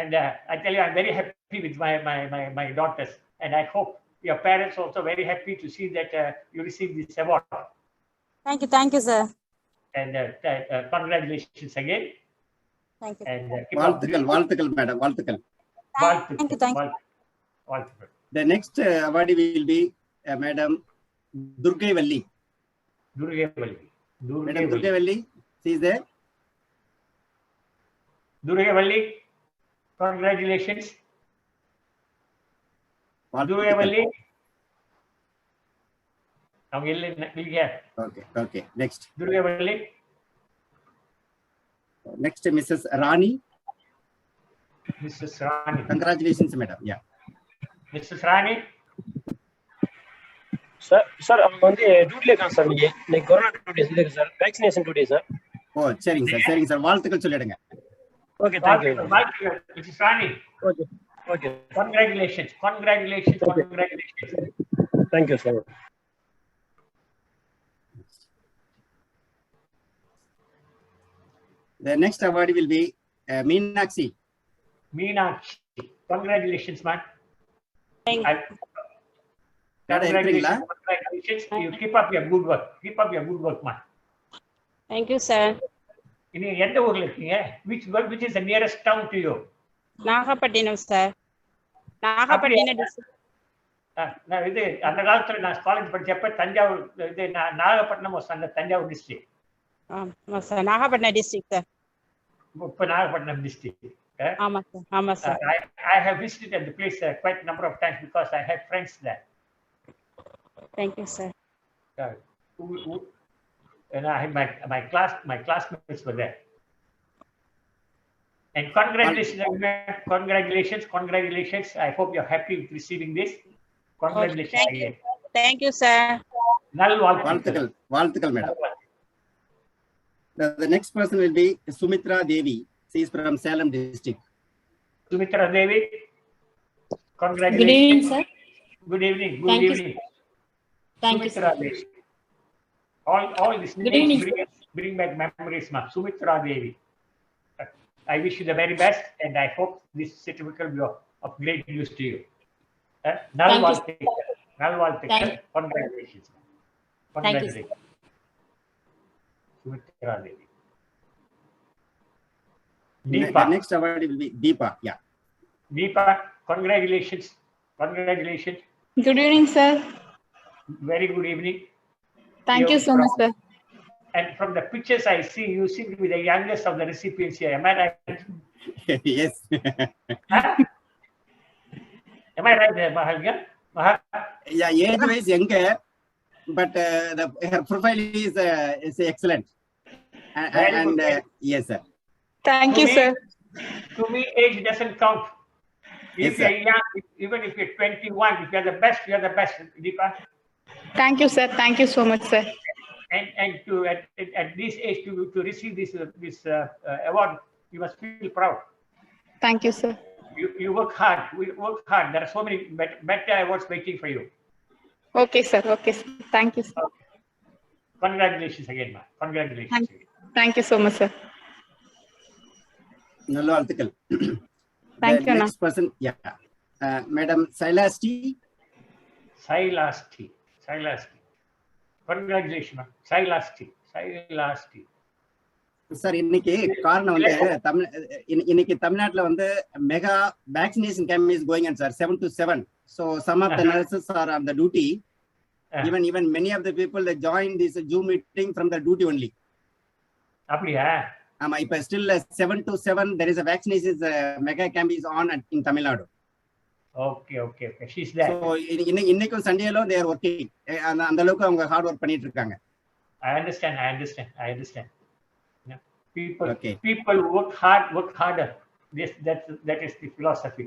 And I tell you, I'm very happy with my daughters, and I hope your parents also very happy to see that you received this award. Thank you, sir. And congratulations again. Thank you. And keep up. வாழ்த்துக்கள் madam, வாழ்த்துக்கள். Thank you. வாழ்த்துக்கள். The next award will be Madam Durgaivalli. Madam Durgaivalli, she is there. Durgaivalli, congratulations. Durgaivalli. Okay. Next. Durgaivalli. Next, Mrs. Rani. Mrs. Rani. Congratulations, madam. Yeah. Mrs. Rani. Sir, I'm on the duty account, sir. Like corona 2 days, sir. Vaccination 2 days, sir. Oh, சரிங்க sir. வாழ்த்துக்கள் சொல்லிடுங்க. Okay, thank you. Mrs. Rani. Okay. Congratulations. Thank you, sir. The next award will be Meenakshi. Congratulations, man. Thank you. Congratulations. You keep up your good work, man. Thank you, sir. நீங்க எந்த ஊர்ல இருக்கீங்க? Which is the nearest town to you? Nagapattinam, sir. Nagapattinam district. நான் இது அந்த காலத்துல நான் college படிச்சப்ப Thanjavur இது நாகப்பட்டினம் அந்த தஞ்சாவூர் டிஸ்ட்ரிக்ட். ஆமா சார், நாகப்பட்டினம் டிஸ்ட்ரிக்ட் சார். இப்ப நாகப்பட்டினம் டிஸ்ட்ரிக்ட். ஆமா sir. I have visited the place quite a number of times because I have friends there. Thank you, sir. And I had my classmates were there. And congratulations. I hope you're happy with receiving this. Congratulations again. Thank you, sir. நல்வாழ்த்துக்கள். வாழ்த்துக்கள் madam. The next person will be Sumitra Devi. She is from Salem district. Sumitra Devi, congratulations. Good evening, sir. Good evening. Thank you, evening. Thank you, Sumitra sir. Devi. All this Good evening, bring back memories, ma. Sumitra Devi. I wish you the very best, and I hope this certificate will be of great use to you. Nalvalthikal. Congratulations. Congratulations. Sumitra Devi. Deepa. The next award will be Deepa. Yeah. Deepa, congratulations. Congratulations. Good evening, sir. Very good evening. Thank you so much, sir. And from the pictures I see, you seem to be the youngest of the recipients here. Am I right? Yes. Huh? Am I right there, Mahalingam? Yeah, age-wise younger, but her profile is excellent. And yes, sir. Thank you, sir. To me, age doesn't count. Yes, If you're young, even if you're 21, if you're the best, you're the best, Deepa. Thank you, sir. Thank you so much, sir. And to at this age to receive this award, you must feel proud. Thank you, sir. You work hard. We work hard. There are so many better awards waiting for you. Okay, sir. Okay, sir. Thank you, sir. Congratulations again, ma. Congratulations. Thank you so much, sir. Nalvalthikal. Thank you, Next person, yeah. Madam Sailasti. Sailasti. Congratulations, ma. Sailasti. Sir இன்னைக்கு காரணம் வந்து இன்னைக்கு தமிழ்நாட்டுல வந்து mega vaccination campaign is going on sir 7 to 7. So some of the nurses are on the duty. Even many of the people that join this Zoom meeting from the duty only. அப்படியா? ஆமா, இப்ப still 7 to 7 there is a vaccination mega camp is on in Tamil Nadu. Okay. She's there. So இன்னைக்கும் சண்டேல they are working. அந்த அளவுக்கு அவங்க hard work பண்ணிட்டு இருக்காங்க. I understand. People work harder. That is the philosophy.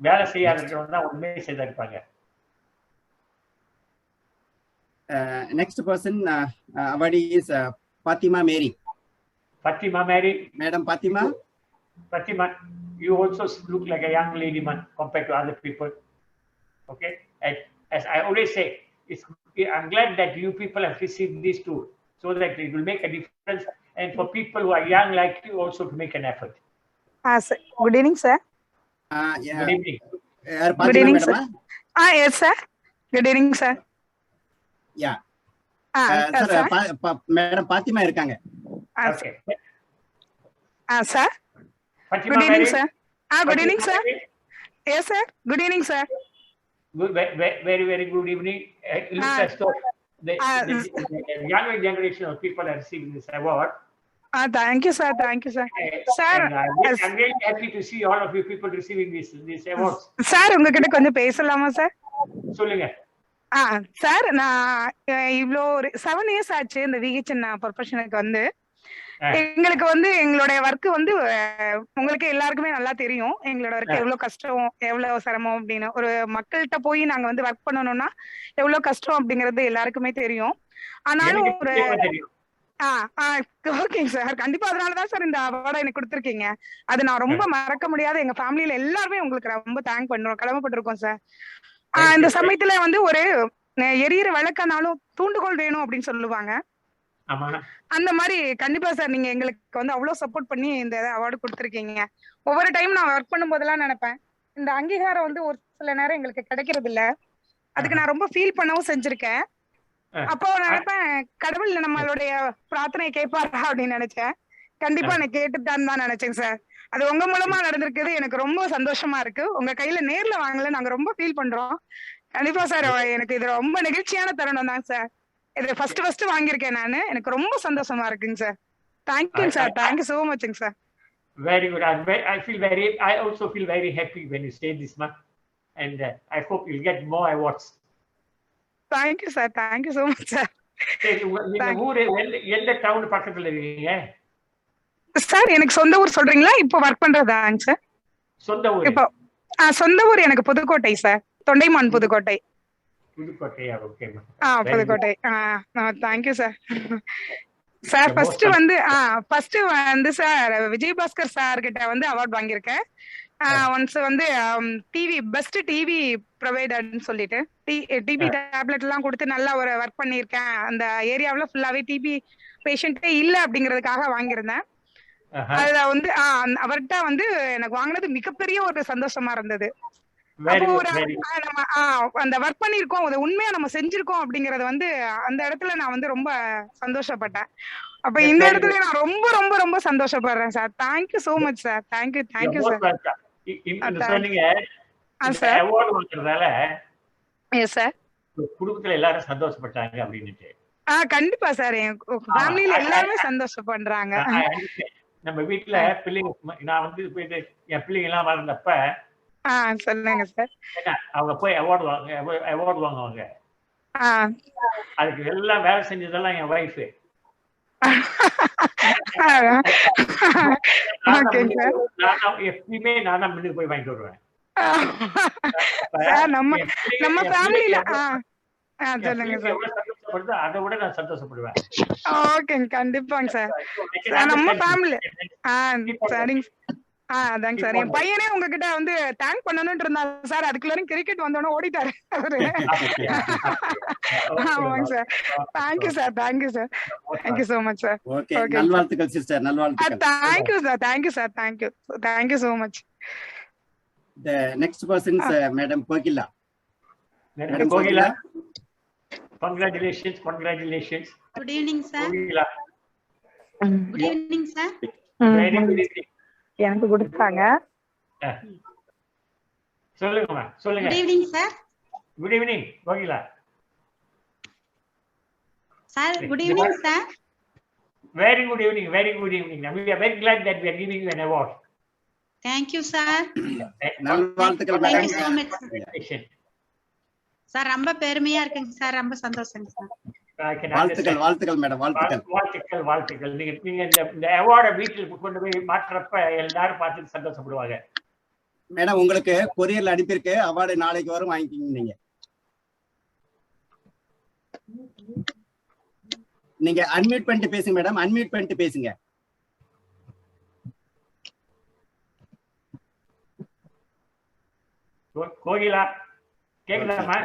வேலை செய்யாதவங்க தான் உண்மையை செய்தா இருப்பாங்க. Next person awardee is Fatima Mary. Madam Fatima, you also look like a young lady, man, compared to other people. Okay, and as I always say, I'm glad that you people have received these two, so that it will make a difference, and for people who are young like you also to make an effort. Sir. Good evening, sir. Yeah. Good evening. Good evening, sir. Yes, sir. Good evening, sir. Yeah. Sir. Madam Fatima இருக்காங்க. Okay. Sir. Fatima, Good evening, Mary. sir. Good evening, sir. Yes, sir. Good evening, sir. Good, very good evening. It looks as though the younger generation of people are receiving this award. Thank you, sir. Sir, I'm really happy to see all of you people receiving these awards. Sir, உங்ககிட்ட கொஞ்சம் பேசலாமா sir? சொல்லுங்க. Sir, நான் இவ்வளோ 7 years ஆச்சு இந்த VHN ப்ரொஃபஷனுக்கு வந்து. எங்களுக்கு வந்து எங்களுடைய ஒர்க் வந்து உங்களுக்கு எல்லாருக்குமே நல்லா தெரியும். எங்களோட ஒர்க் எவ்வளவு கஷ்டம், எவ்வளவு சிரமம் அப்படின்னு. ஒரு மக்கள்கிட்ட போய் நாங்க வந்து ஒர்க் பண்ணணும்னா எவ்வளவு கஷ்டம் அப்படிங்கிறது எல்லாருக்குமே தெரியும். ஆனாலும் ஒரு ஓகேங்க சார், கண்டிப்பா அதனாலதான் சார் இந்த அவார்டை எனக்கு கொடுத்துருக்கீங்க. அது நான் ரொம்ப மறக்க முடியாத, எங்க ஃபேமிலியில எல்லாருமே உங்களுக்கு ரொம்ப தேங்க் பண்றோம், கடமைப்பட்டிருக்கோம் சார். இந்த சமயத்துல வந்து ஒரு எரியிற விளக்கனாலும் தூண்டுகோல் வேணும் அப்படின்னு சொல்லுவாங்க. அந்த மாதிரி கண்டிப்பா சார் நீங்க எங்களுக்கு வந்து அவ்வளவு சப்போர்ட் பண்ணி இந்த அவார்டு கொடுத்துருக்கீங்க. ஒவ்வொரு டைம் நான் ஒர்க் பண்ணும் போதெல்லாம் நினைப்பேன், இந்த அங்கீகாரம் வந்து ஒரு சில நேரம் எங்களுக்கு கிடைக்கிறது இல்ல. அதுக்கு நான் ரொம்ப ஃபீல் பண்ணவும் செஞ்சிருக்கேன். அப்போ நினைப்பேன், கடவுள் நம்மளுடைய பிரார்த்தனையை கேட்பாரா அப்படின்னு நினைச்சேன். கண்டிப்பா எனக்கு கேட்டுட்டான்னு தான் நினைச்சேன் சார். அது உங்க மூலமா நடந்திருக்குது, எனக்கு ரொம்ப சந்தோஷமா இருக்கு. உங்க கையில நேர்ல வாங்கல, நாங்க ரொம்ப ஃபீல் பண்றோம். கண்டிப்பா சார், எனக்கு இது ரொம்ப நெகிழ்ச்சியான தருணம் தான் சார். இது ஃபர்ஸ்ட் வாங்கியிருக்கேன் நானு. எனக்கு ரொம்ப சந்தோஷமா இருக்குங்க sir. Thank you sir, thank you so மச்ங்க sir. Very good. I also feel very happy when you say this, man, and I hope you'll get more awards. Thank you sir, thank you so much sir. நீங்க ஊரு எந்த down பக்கத்துல இருக்கீங்க sir? எனக்கு சொந்த ஊர் சொல்றீங்களா? இப்போ வர்க் பண்றதாங்க சார். சொந்த ஊர்? இப்போ சொந்த ஊர் எனக்கு புதுக்கோட்டை சார், தொண்டைமான் புதுக்கோட்டை. புதுக்கோட்டையா? Okay. Pudukkottai. Thank you sir. Sir first வந்து சார் விஜயபாஸ்கர் சார் கிட்ட வந்து அவார்ட் வாங்கியிருக்கேன். ஒன்ஸ் வந்து டிவி பெஸ்ட் டிவி ப்ரொவைடர்னு சொல்லிட்டு டிபி டேப்லெட் எல்லாம் கொடுத்து நல்லா ஒரு ஒர்க் பண்ணியிருக்கேன். அந்த ஏரியாவில் ஃபுல்லாவே டிபி பேஷண்ட்டே இல்லை அப்படிங்கிறதுக்காக வாங்கியிருந்தேன். அதுல வந்து அவர்கிட்ட வந்து எனக்கு வாங்கினது மிகப்பெரிய ஒரு சந்தோஷமா இருந்தது. அப்போ ஒரு நம்ம அந்த ஒர்க் பண்ணிருக்கோம், அதை உண்மையா நம்ம செஞ்சிருக்கோம் அப்படிங்கறது வந்து அந்த இடத்துல நான் வந்து ரொம்ப சந்தோஷப்பட்டேன். அப்ப இந்த இடத்துல நான் ரொம்ப ரொம்ப ரொம்ப சந்தோஷப்படுறேன் sir. Thank you so much sir. Thank you sir. குடும்பத்துல எல்லாரும் சந்தோஷப்பட்டாங்க அப்படின்னுட்டு. கண்டிப்பா சார். என் ஃபேமிலில எல்லாருமே சந்தோஷப்படுறாங்க. நம்ம வீட்டுல பிள்ளைங்க, நான் வந்து என் பிள்ளைங்க எல்லாம் வளர்ந்தப்ப சொல்லுங்க சார். அவங்க போய் அவார்டு வாங்குவாங்க. அதுக்கு எல்லாம் வேலை செஞ்சதெல்லாம் என் வைஃப். எப்பயுமே நான் தான் முன்னுக்கு போய் வாங்கிட்டு வருவேன். நம்ம ஃபேமிலில சொல்லுங்க சார். அதை விட நான் சந்தோஷப்படுவேன். ஓகேங்க, கண்டிப்பாங்க சார். நம்ம ஃபேமிலி சரிங்க. அதாங்க சார். என் பையனே உங்ககிட்ட வந்து தேங்க் பண்ணணும்னு இருந்தாரு சார். அதுக்குள்ள கிரிக்கெட் வந்தோடனே ஓடிட்டாரு அவரு. ஆமாங்க sir. Thank you sir. Thank you sir. Thank you so much sir. Okay, நல்வாழ்த்துக்கள் சிஸ்டர். நல்வாழ்த்துக்கள். Thank you sir. Thank you sir. Thank you. Thank you so much. The next person is Madam Kokila. Madam Kokila. Congratulations. Good evening, sir. Good evening, sir. Very good evening. எனக்கு கொடுத்தாங்க. சொல்லுங்க. Good evening, sir. Good evening, Kokila. Sir, good evening, sir. Very good evening. We are very glad that we are giving you an award. Thank you, sir. நல்வாழ்த்துக்கள் madam. Thank you so much, sir. Sir ரொம்ப பெருமையா இருக்குங்க sir. ரொம்ப சந்தோஷங்க sir. வாழ்த்துக்கள் madam. வாழ்த்துக்கள். நீங்க இந்த அவார்டை வீட்டுக்கு கொண்டு போய் மாற்றப்ப எல்லாரும் பார்த்து சந்தோஷப்படுவாங்க. மேடம், உங்களுக்கு கொரியர்ல அனுப்பியிருக்கு. அவார்டு நாளைக்கு வரும், வாங்கிக்கிங்க. நீங்க அன்மியூட் பண்ணிட்டு பேசுங்க மேடம். அன்மியூட் பண்ணிட்டு பேசுங்க. கோகிலா கேக்குதாமா?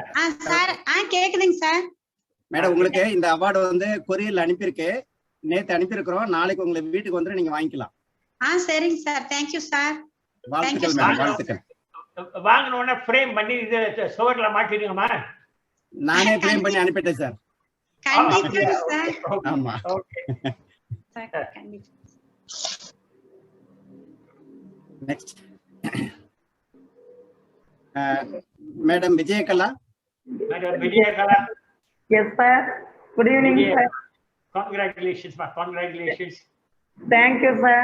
சார் கேக்குதுங்க சார். மேடம், உங்களுக்கு இந்த அவார்டு வந்து கொரியர்ல அனுப்பியிருக்கு. நேத்து அனுப்பியிருக்கிறோம். நாளைக்கு உங்களுக்கு வீட்டுக்கு வந்து நீங்க வாங்கிக்கலாம். சரிங்க சார். Thank you sir. வாழ்த்துக்கள் மேடம். வாழ்த்துக்கள். வாங்கின உடனே ஃப்ரேம் பண்ணி இது சுவர்ல மாட்டிடுங்கம்மா. நானே ஃப்ரேம் பண்ணி அனுப்பிட்டேன் சார். கண்டிப்பா சார். ஆமா. Okay sir. கண்டிப்பா. Next Madam Vijayakala. Yes, sir. Good evening, sir. Congratulations, ma. Congratulations. Thank you, sir.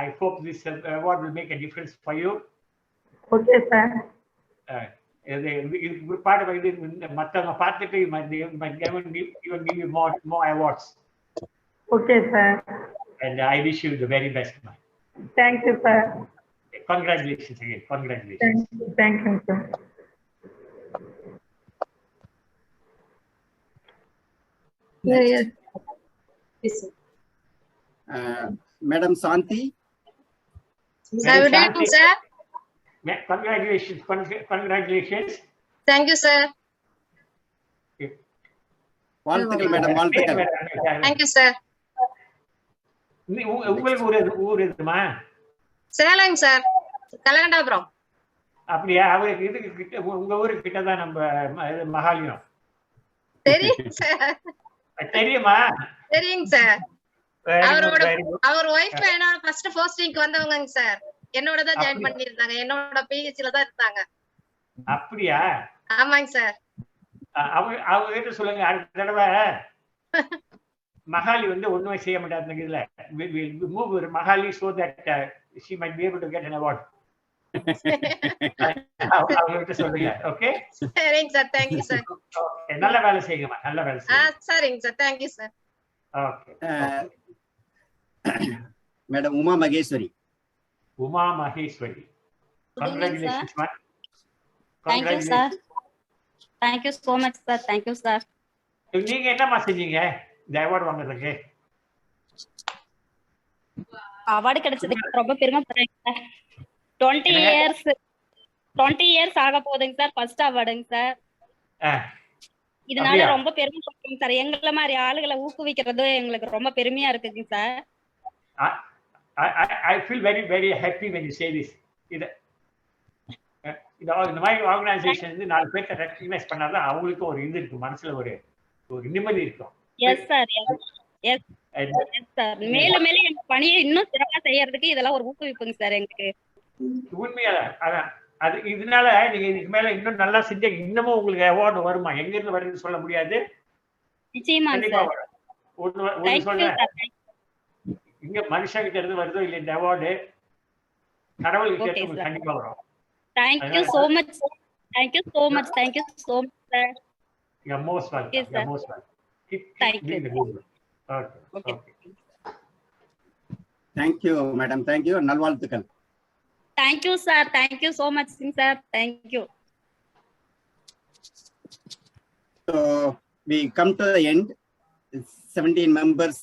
I hope this award will make a difference for you. Okay, sir. Part of it, மத்தவங்க பார்த்துட்டு might even give you more awards. Okay, sir. And I wish you the very best, ma. Thank you, sir. Congratulations again. Congratulations. Thank you, sir. Yes, sir. Madam Santi. Sir, good evening, sir. Congratulations. Thank you, sir. வாழ்த்துக்கள் madam. வாழ்த்துக்கள். Thank you, sir. உங்களுக்கு ஊர் எதுமா? சேலங்க sir. கலகண்டாபுரம். அப்படியா? அவருக்கு இதுக்கு கிட்ட, உங்க ஊருக்கு கிட்ட தான் நம்ம மகாலிங்கம். தெரியும் சார். தெரியுமா? தெரியுங்க சார். அவர் ஒய்ஃப் என்னோட ஃபர்ஸ்ட் போஸ்டிங்க்கு வந்தவங்கங்க சார். என்னோட தான் ஜாயின் பண்ணிருந்தாங்க. என்னோட பிஹெச்ல தான் இருந்தாங்க. அப்படியா? ஆமாங்க சார். அவங்க கிட்ட சொல்லுங்க, அடுத்த தடவை மகாலி வந்து ஒண்ணுமே செய்ய மாட்டாங்க. இதுல move மகாலி so that she might be able to get an award. அவங்களுக்கு சொல்லுங்க. ஓகே சரிங்க sir. Thank you sir. Okay, நல்ல வேலை செய்யுங்கம்மா. நல்ல வேலை செய்யுங்க. சரிங்க sir. Thank you sir. Okay. Madam Uma Maheswari. Congratulations, ma. Thank you, sir. Thank you so much sir. Thank you sir. நீங்க என்னமா செஞ்சீங்க இந்த அவார்டு வாங்குறதுக்கு? அவார்டு கிடைச்சதுக்கு ரொம்ப பெருமைப்படுறேன் சார். 20 இயர்ஸ் ஆக போகுதுங்க சார். First அவார்டுங்க sir. இதனால ரொம்ப பெருமைப்படுறேங்க சார். எங்கள மாதிரி ஆளுகளை ஊக்குவிக்கிறது எங்களுக்கு ரொம்ப பெருமையா இருக்குங்க sir. I feel very very happy when you say this. இந்த மாதிரி ஆர்கனைசேஷன் வந்து 4 பேர்த்த ரெகக்னைஸ் பண்ணாதான் அவங்களுக்கு ஒரு இது இருக்கு, மனசுல ஒரு நிம்மதி இருக்கும். Yes sir. Yes sir. மேலும் மேலும் எங்க பணியை இன்னும் சிறப்பா செய்யறதுக்கு இதெல்லாம் ஒரு ஊக்குவிப்புங்க சார் எங்களுக்கு. உண்மையா அது இதனால நீங்க இதுக்கு மேல இன்னும் நல்லா செஞ்சா இன்னமும் உங்களுக்கு அவார்டு வருமா? எங்க இருந்து வருதுன்னு சொல்ல முடியாது. நிச்சயமா சார். இங்க மனுஷங்கிட்ட இருந்து வருதோ இல்ல இந்த அவார்டு, கடவுள்கிட்ட இருந்து உங்களுக்கு கண்டிப்பா வரும். Thank you so much. Thank you so much. Thank you so much sir. You are most welcome. You are most welcome. Thank you. Okay. Thank you, madam. Thank you. நல்வாழ்த்துக்கள். Thank you sir. Thank you so much sir. Thank you. So we come to the end. 17 members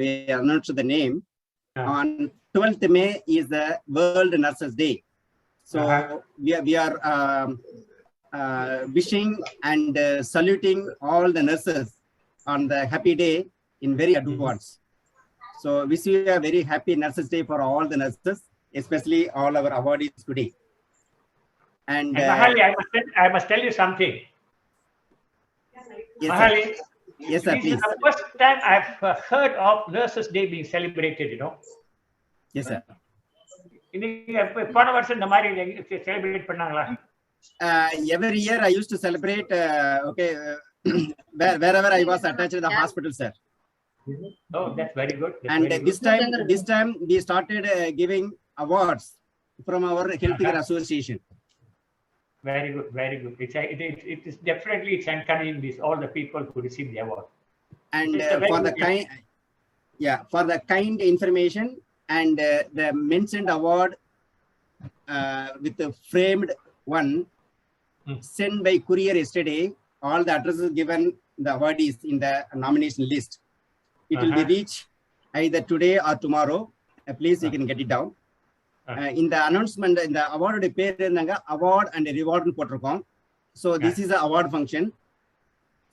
we announced the name. On 12th May is the World Nurses Day. So we are wishing and saluting all the nurses on the happy day in very advance. So wish you a very happy Nurses Day for all the nurses, especially all our awardees today. And Mahali, I must tell you something. Yes, Mahali, yes sir, this please. is the first time I've heard of Nurses Day being celebrated, you know. Yes sir. போன வருஷம் இந்த மாதிரி celebrate பண்ணாங்களா? Every year I used to celebrate wherever I was attached to the hospital, sir. Oh, that's very good. And this time we started giving awards from our healthcare association. Very good, very good. It is definitely encouraging all the people to receive the award. And for the kind information and the mentioned award with the framed one sent by courier yesterday. All the addresses given the awardees in the nomination list. It will be reached either today or tomorrow. Please, you can get it down. In the announcement, in the award award and reward. So this is the award function.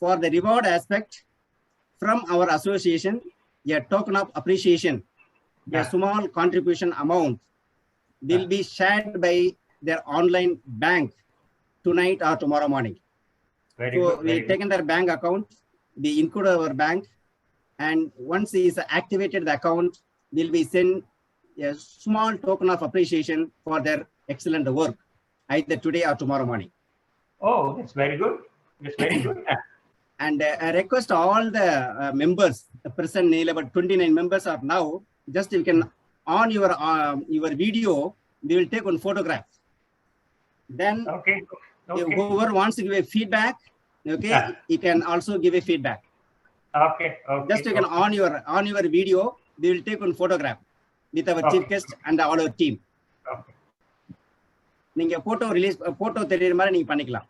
For the reward aspect, from our association, a token of appreciation, a small contribution amount will be shared by their online bank tonight or tomorrow morning. Very so good, we taken their bank account, we include our bank, and once he is activated the account, will be send a small token of appreciation for their excellent work, either today or tomorrow morning. Oh, that's very good. That's very good. And I request all the members, the present about 29 members are now. Just you can on your video, we will take one photograph. Then whoever wants to give a feedback, you can also give a feedback. Just you can on your video, we will take one photograph with our chief guest and all our team. நீங்க photo தெரியுற மாதிரி நீங்க பண்ணிக்கலாம்.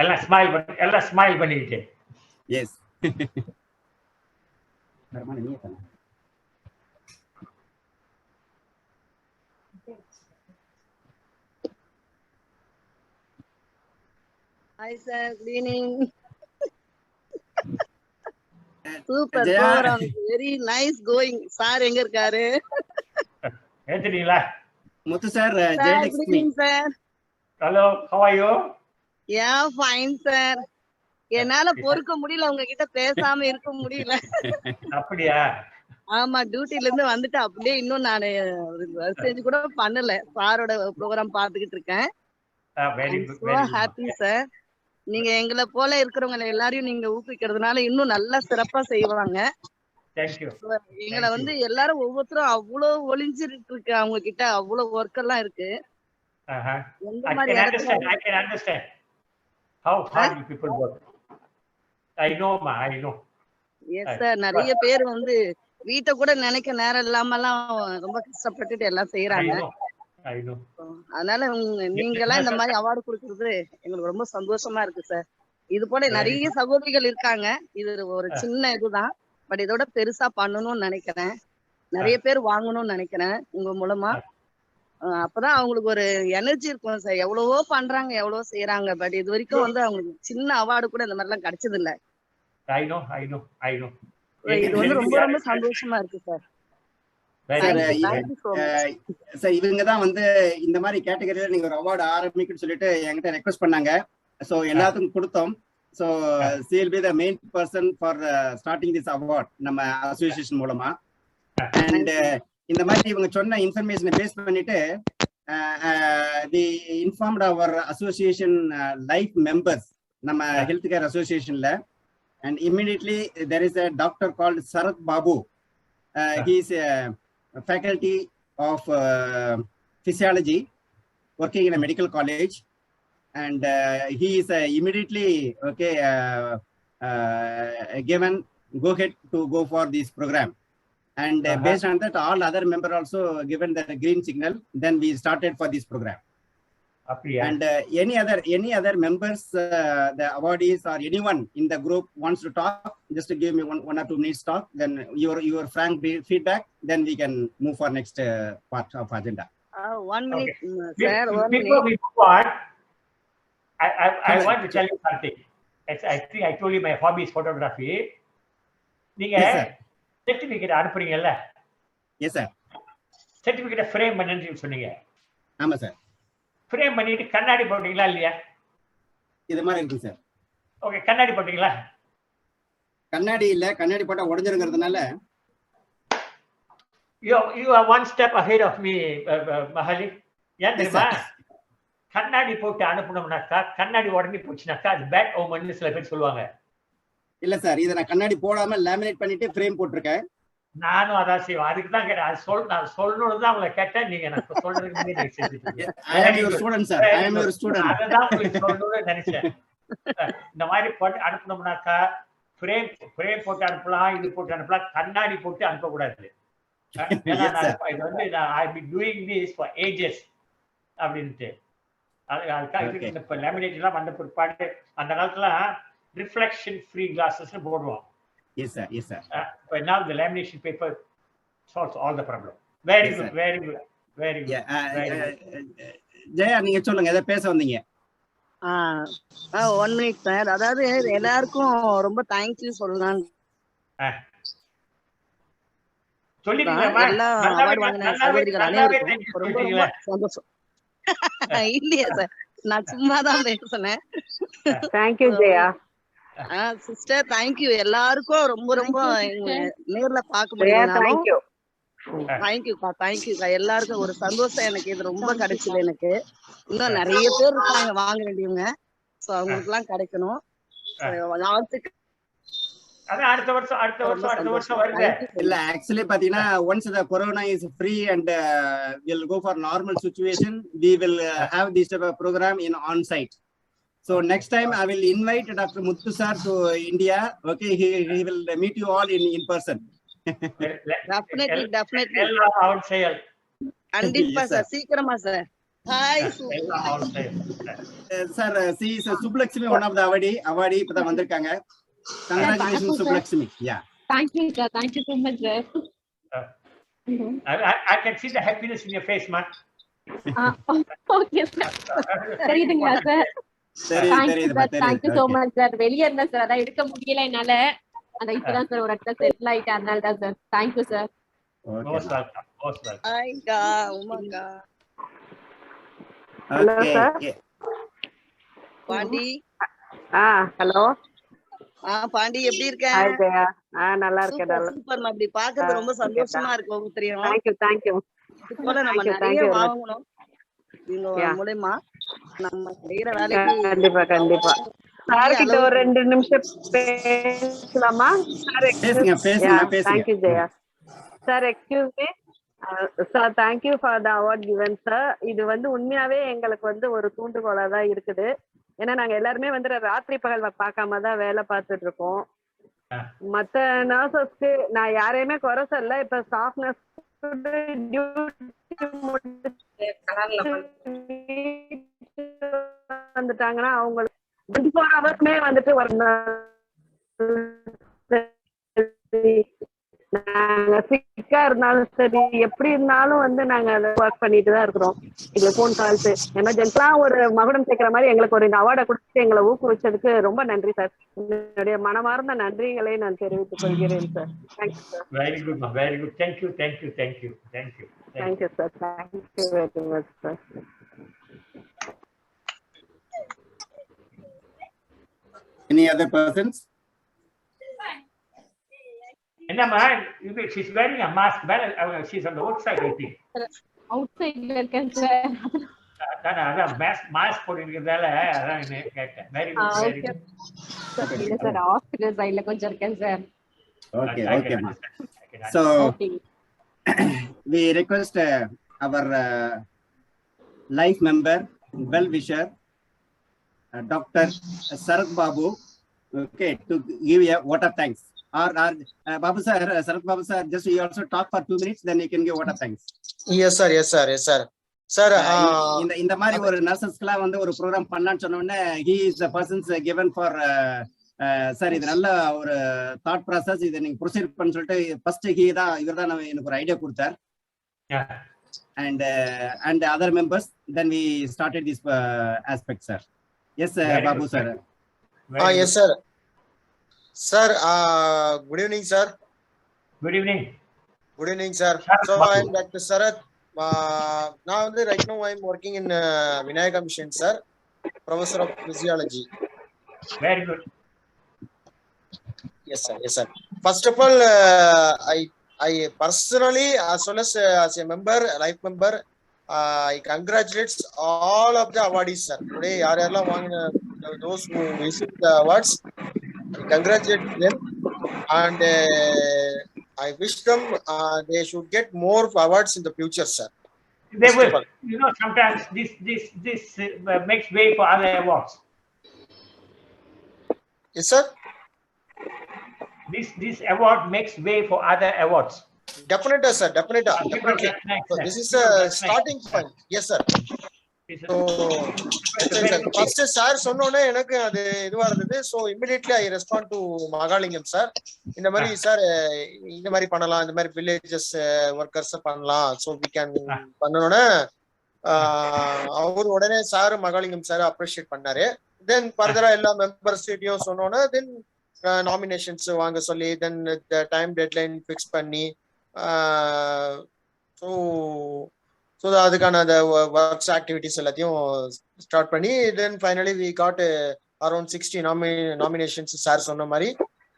எல்லாம் smile பண்ணிட்டு. Yes. Hi sir, good evening. Super program, very nice going. Sir எங்க இருக்காரு? ஏத்துறீங்களா? முத்து sir, Jayalakshmi. Sir. Hello, how are you? Yeah, fine sir. என்னால பொறுக்க முடியல, உங்ககிட்ட பேசாம இருக்க முடியல. அப்படியா? ஆமா, டியூட்டில இருந்து வந்துட்டு அப்படியே இன்னும் நான் மெசேஜ் கூட பண்ணல. சாரோட ப்ரோகிராம் பார்த்துக்கிட்டு இருக்கேன். Very good. So happy sir. நீங்க எங்களை போல இருக்கிறவங்க எல்லாரையும் நீங்க ஊக்குவிக்கிறதுனால இன்னும் நல்லா சிறப்பா செய்வாங்க. Thank you. எங்களை வந்து எல்லாரும் ஒவ்வொருத்தரும் அவ்வளவு ஒளிஞ்சிட்டு இருக்கு, அவங்க கிட்ட அவ்வளவு ஒர்க் எல்லாம் இருக்கு. I can understand how hard you people work. I know. Yes sir, நிறைய பேர் வந்து வீட்டை கூட நினைக்க நேரம் இல்லாம எல்லாம் ரொம்ப கஷ்டப்பட்டுட்டு எல்லாம் செய்யறாங்க. அதனால நீங்க எல்லாம் இந்த மாதிரி அவார்டு கொடுக்கறது எங்களுக்கு ரொம்ப சந்தோஷமா இருக்கு சார். இது போல நிறைய சகோதரிகள் இருக்காங்க. இது ஒரு சின்ன இதுதான், பட் இதோட பெருசா பண்ணணும்னு நினைக்கிறேன். நிறைய பேர் வாங்கணும்னு நினைக்கிறேன் உங்க மூலமா. அப்பதான் அவங்களுக்கு ஒரு எனர்ஜி இருக்கும் சார். எவ்வளவோ பண்றாங்க, எவ்வளவோ செய்யறாங்க, பட் இது வரைக்கும் வந்து அவங்களுக்கு சின்ன அவார்டு கூட இந்த மாதிரி எல்லாம் கிடைச்சது இல்ல. இது வந்து ரொம்ப ரொம்ப சந்தோஷமா இருக்கு சார். சார் இவங்கதான் வந்து இந்த மாதிரி கேட்டகரியில நீங்க ஒரு அவார்டு ஆரம்பிக்குன்னு சொல்லிட்டு என்கிட்ட ரெக்வஸ்ட் பண்ணாங்க. சோ எல்லாத்துக்கும் கொடுத்தோம். So she will be the main person for starting this award நம்ம அசோசியேஷன் மூலமா. And இந்த மாதிரி இவங்க சொன்ன இன்ஃபர்மேஷனை பேஸ் பண்ணிட்டு we informed our association life members நம்ம ஹெல்த் கேர் அசோசியேஷன்ல. And immediately there is a doctor called Sarath Babu. He is a faculty of physiology working in a medical college, and he is immediately given go ahead to go for this program. And based on that, all other members also given the green signal. Then we started for this program. And any other members, the awardees or anyone in the group wants to talk, just to give me one or 2 minutes talk. Then your frank feedback. Then we can move for next part of agenda. 1 minute, sir. Before we move on, I want to tell you something. I think I told you my hobby is photography. நீங்க certificate அனுப்புறீங்கல்ல? Yes sir. Certificate frame பண்ணனும்னு சொன்னீங்க. ஆமா sir. Frame பண்ணிட்டு கண்ணாடி போட்டீங்களா இல்லையா? இது மாதிரி இருக்கு சார். ஓகே, கண்ணாடி போட்டீங்களா? கண்ணாடி இல்ல, கண்ணாடி போட்டா உடைஞ்சிருங்கிறதுனால you are one step ahead of me, Mahali. ஏன் தெரியுமா? கண்ணாடி போட்டு அனுப்பணும்னாக்கா, கண்ணாடி உடஞ்சி போச்சுனாக்கா அது பேட் ஓமன்னு சில பேர் சொல்லுவாங்க. இல்ல சார், இதை நான் கண்ணாடி போடாம லேமினேட் பண்ணிட்டு ஃப்ரேம் போட்டிருக்கேன். நானும் அதான் செய்வேன். அதுக்கு தான் கேட்டேன். நான் சொல்லணும்னு தான் உங்களை கேட்டேன். நீங்க எனக்கு சொல்றதுக்கு நீங்க செஞ்சுட்டீங்க. I am your student sir. I am your student. அதான் உங்களுக்கு சொல்லணும்னு நினைச்சேன். இந்த மாதிரி போட்டு அனுப்பணும்னாக்கா ஃப்ரேம் போட்டு அனுப்பலாம், இது போட்டு அனுப்பலாம், கண்ணாடி போட்டு அனுப்பக்கூடாது. இது வந்து I've been doing this for ages அப்படின்ட்டு. அதுக்காக இப்ப லேமினேட் எல்லாம் வந்த பிற்பாடு அந்த காலத்துல ரிஃப்ளெக்ஷன் ஃப்ரீ கிளாஸஸ் போடுவோம். Yes sir, yes sir. But now the lamination paper solves all the problem. Very good, very good, very good. Jaya நீங்க சொல்லுங்க, எதை பேச வந்தீங்க? 1 minute சார். அதாவது எல்லாருக்கும் ரொம்ப தேங்க்யூ சொல்லலாம். எல்லா அவார்டு வாங்கின சகோதரிகள் அனைவருக்கும் ரொம்ப ரொம்ப சந்தோஷம். இல்லையா சார், நான் சும்மா தான் பேசுனேன். தேங்க்யூ ஜெயா. Sister thank you. எல்லாருக்கும் ரொம்ப ரொம்ப நேர்ல பார்க்க முடியும். தேங்க்யூக்கா. எல்லாருக்கும் ஒரு சந்தோஷம். எனக்கு இது ரொம்ப கிடைச்சது. எனக்கு இன்னும் நிறைய பேர் இருக்காங்க வாங்க வேண்டியவங்க. சோ அவங்களுக்கு எல்லாம் கிடைக்கணும். அடுத்த வருஷம் வருது. இல்ல ஆக்சுவலி பாத்தீங்கன்னா once the corona is free and we'll go for normal situation, we will have this type of program in on site. So next time I will invite Dr. Muthu sir to India. Okay, he will meet you all in person. Definitely. Out sale. கண்டிப்பா sir, சீக்கிரமா sir. Hi sir. She is Sublakshmi, one of the awardee இப்பதான் வந்திருக்காங்க. Congratulations Sublakshmi. Yeah. Thank you sir. Thank you so much sir. I can see the happiness in your face, man. Okay sir. தெரியுதுங்களா sir? Thank you so much sir. வெளியே இருந்தேன் sir, அதான் எடுக்க முடியல என்னால. அந்த இப்பதான் சார் ஒரு இடத்துல செட்டில் ஆயிட்டு, அதனால தான் சார். Thank you sir. ஹாய்க்கா, உமாக்கா. Hello sir. Pandi. Hello. Pandi எப்படி இருக்க? ஹாய் ஜெயா. நல்லா இருக்கேன். நல்லா. சூப்பர். அப்படி பார்க்கிறது ரொம்ப சந்தோஷமா இருக்கு. உங்களுக்கு தெரியும். தேங்க்யூ. இது போல நம்ம நிறைய வாங்கணும் இவங்க மூலமா. நம்ம செய்யற வேலைக்கு கண்டிப்பா சார் கிட்ட ஒரு 2 நிமிஷம் பேசலாமா? Thank you Jaya. Sir excuse me sir, thank you for the award given sir. இது வந்து உண்மையாவே எங்களுக்கு வந்து ஒரு தூண்டுகோலா தான் இருக்குது. ஏன்னா நாங்க எல்லாருமே வந்து ராத்திரி பகல் பார்க்காம தான் வேலை பார்த்துட்டு இருக்கோம். மத்த நர்சஸ்க்கு நான் யாரையுமே குறை சொல்ல. இப்ப ஸ்டாஃப் நர்ஸ் டியூட்டி முடிச்சு வந்துட்டாங்கன்னா அவங்களுக்கு 24 ஹவர்ஸ்மே வந்துட்டு நாங்க சிக்கா இருந்தாலும் சரி எப்படி இருந்தாலும் வந்து நாங்க அதை ஒர்க் பண்ணிட்டு தான் இருக்கிறோம். எங்களுக்கு போன் கால்ஸ் எமர்ஜென்சியா ஒரு மகுடம் சேர்க்கிற மாதிரி எங்களுக்கு ஒரு இந்த அவார்டை கொடுத்து எங்களை ஊக்குவிச்சதுக்கு ரொம்ப நன்றி சார். என்னுடைய மனமார்ந்த நன்றிகளை நான் தெரிவித்துக் கொள்கிறேன் sir. Thank you sir. Very good, very good. Thank you, thank you, thank you, thank you. Thank you sir. Thank you very much sir. Any other persons? என்னம்மா இது? she's wearing a mask. She's on the outside, I think. Outside இருக்கேன் sir. அதான் mask போட்டுக்கிறதால அதான் கேட்டேன். Very good, very good. இல்ல sir, hospital சைடுல கொஞ்சம் இருக்கேன் sir. Okay, okay, ma'am. So we request our life member, well wisher, Dr. Sarath Babu, okay, to give a vote of thanks. Or Babu sir, Sarath Babu sir, just you also talk for 2 minutes, then you can give vote of thanks. Yes sir, yes sir, yes sir. Sir, இந்த மாதிரி ஒரு நர்சஸ்க்குலாம் வந்து ஒரு program பண்ணலாம்னு சொன்ன உடனே he is the persons given for sir இது நல்ல ஒரு தாட் ப்ராசஸ், இதை நீங்க ப்ரொசீட் பண்ண சொல்லிட்டு ஃபர்ஸ்ட் இவர் தான் எனக்கு ஒரு ஐடியா கொடுத்தார். and other members, then we started this aspect, sir. Yes, Babu sir. Yes sir. Sir, good evening sir. Good evening. Good evening sir. So I am Dr. Sarath. Now right now I am working in Vinayaka Mission sir, professor of physiology. Very good. Yes sir, yes sir. First of all, I personally as well as a member, life member, I congratulate all of the awardees sir. Today yarella vaangina those who received the awards, I congratulate them and I wish them they should get more awards in the future sir. They will. You know, sometimes this makes way for other awards. Yes sir. This award makes way for other awards. Definitely sir, definitely. So this is a starting point. Yes sir. So first sir சொன்னோனே எனக்கு அது இதுவா இருந்தது. So immediately I respond to Mahalingam sir. இந்த மாதிரி sir இந்த மாதிரி பண்ணலாம், இந்த மாதிரி வில்லேஜஸ் ஒர்க்கர்ஸ் பண்ணலாம், so we can பண்ணனோனே அவர் உடனே சார் Mahalingam சார் அப்ரிஷியேட் பண்ணாரு. தென் ஃபர்தரா எல்லா மெம்பர்ஸ்கிட்டயும் சொன்னோனே தென் நாமினேஷன்ஸ் வாங்க சொல்லி தென் டைம் டெட்லைன் ஃபிக்ஸ் பண்ணி ஸோ அதுக்கான அந்த ஒர்க்ஸ் ஆக்டிவிட்டிஸ் எல்லாத்தையும் ஸ்டார்ட் பண்ணி then finally we got around 60 nominations sir சொன்ன மாதிரி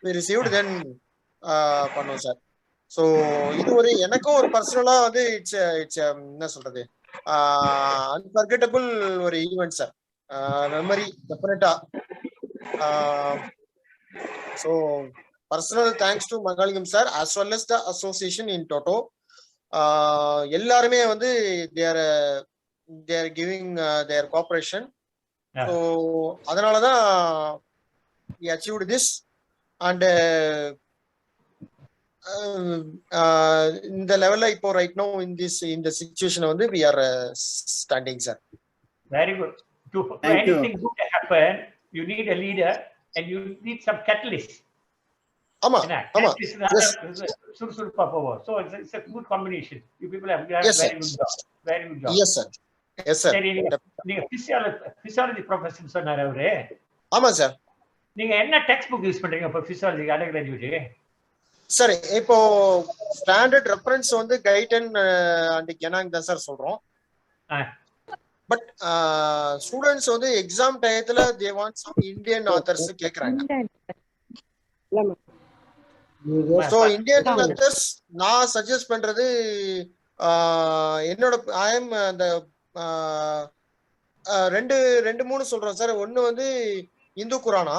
வி ரிசீவ்ட் தென் பண்ணோம் சார். ஸோ இது ஒரு எனக்கும் ஒரு பர்சனலா வந்து இட்ஸ் என்ன சொல்றது அன்ஃபர்கெட்டபிள் ஒரு ஈவெண்ட் சார், மெமரி டெஃபினட்டா. So personal thanks to Mahalingam sir as well as the association in toto. எல்லாருமே வந்து they are giving their cooperation. So அதனால தான் we achieved this and இந்த லெவல்ல இப்போ right now in the situation வந்து we are standing sir. Very good. To anything good to happen, you need a leader and you need some catalyst. Ama. Sursurupa power. So it's a good combination. You people have done yes, very good job. Very good job. Yes sir. Yes sir. நீங்க physiology professor சொன்னாரு அவரே. ஆமா sir. நீங்க என்ன text book use பண்றீங்க for physiology undergraduate? Sir இப்போ standard reference வந்து கைடன் and கெனாங் தான் சார் சொல்றோம். பட் ஸ்டூடெண்ட்ஸ் வந்து எக்ஸாம் டயத்துல they want some Indian authors கேக்குறாங்க. சோ இந்தியன் ஆத்தர்ஸ் நான் சஜஸ்ட் பண்றது என்னோட ஐ எம் அந்த ரெண்டு மூணு சொல்றேன் சார். ஒன்னு வந்து இந்து குரானா,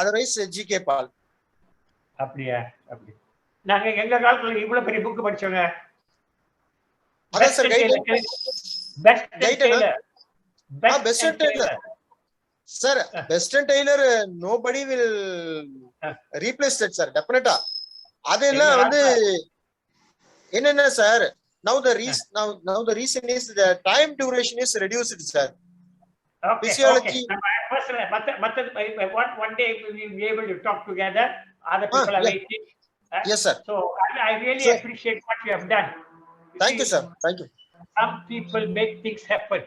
அதர்வைஸ் ஜிகே பால். அப்படியா? அப்படி நாங்க எங்க காலத்துல இவ்வளவு பெரிய புக் படிச்சோங்க. அதான் sir கைடன் Best Taylor. Sir, Best Taylor, nobody will replace that, sir. Definitely. அதெல்லாம் வந்து என்னன்னா sir now the reason is the time duration is reduced, sir. Okay. Physiology. Okay. One day we will be able to talk together. Other people are waiting. Yes, sir. So I really appreciate what you have done. Thank you, sir. Thank you. Some people make things happen.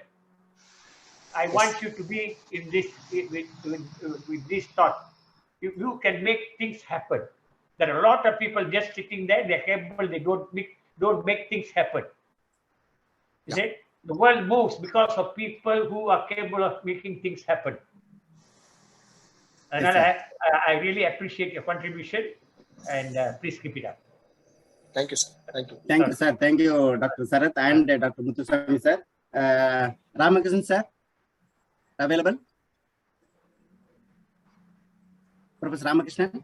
I want you to be in this with this thought. You can make things happen. There are a lot of people just sitting there. They're capable. They don't make things happen. Is it? The world moves because of people who are capable of making things happen. And I really appreciate your contribution, and please keep it up. Thank you, sir. Thank you. Thank you, sir. Thank you, Dr. Sarath and Dr. Muthuswamy, sir. Ramakrishnan, sir, available? Professor Ramakrishnan?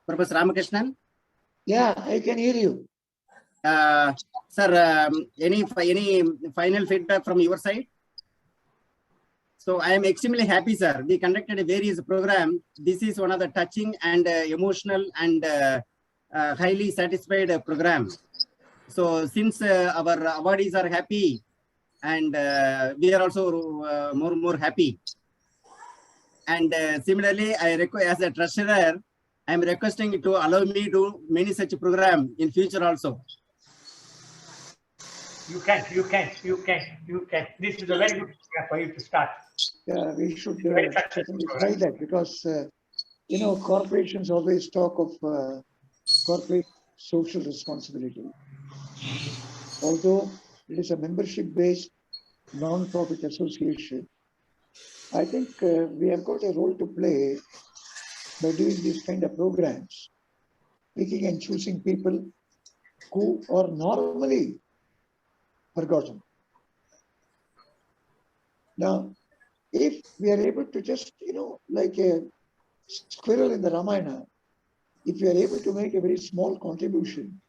Professor Ramakrishnan? Yeah, I can hear you. Sir, any final feedback from your side? So I am extremely happy, sir. We conducted a various program. This is one of the touching and emotional and highly satisfied program. So since our awardees are happy, and we are also more happy. And similarly, as a treasurer, I am requesting to allow me to many such program in future also. You can. This is a very good program for you to start. Yeah, we should certainly try that, because corporations always talk of corporate social responsibility. Although it is a membership-based non-profit association, I think we have got a role to play by doing these kind of programs, picking and choosing people who are normally forgotten. Now, if we are able to just, like a squirrel in the Ramayana, if we are able to make a very small contribution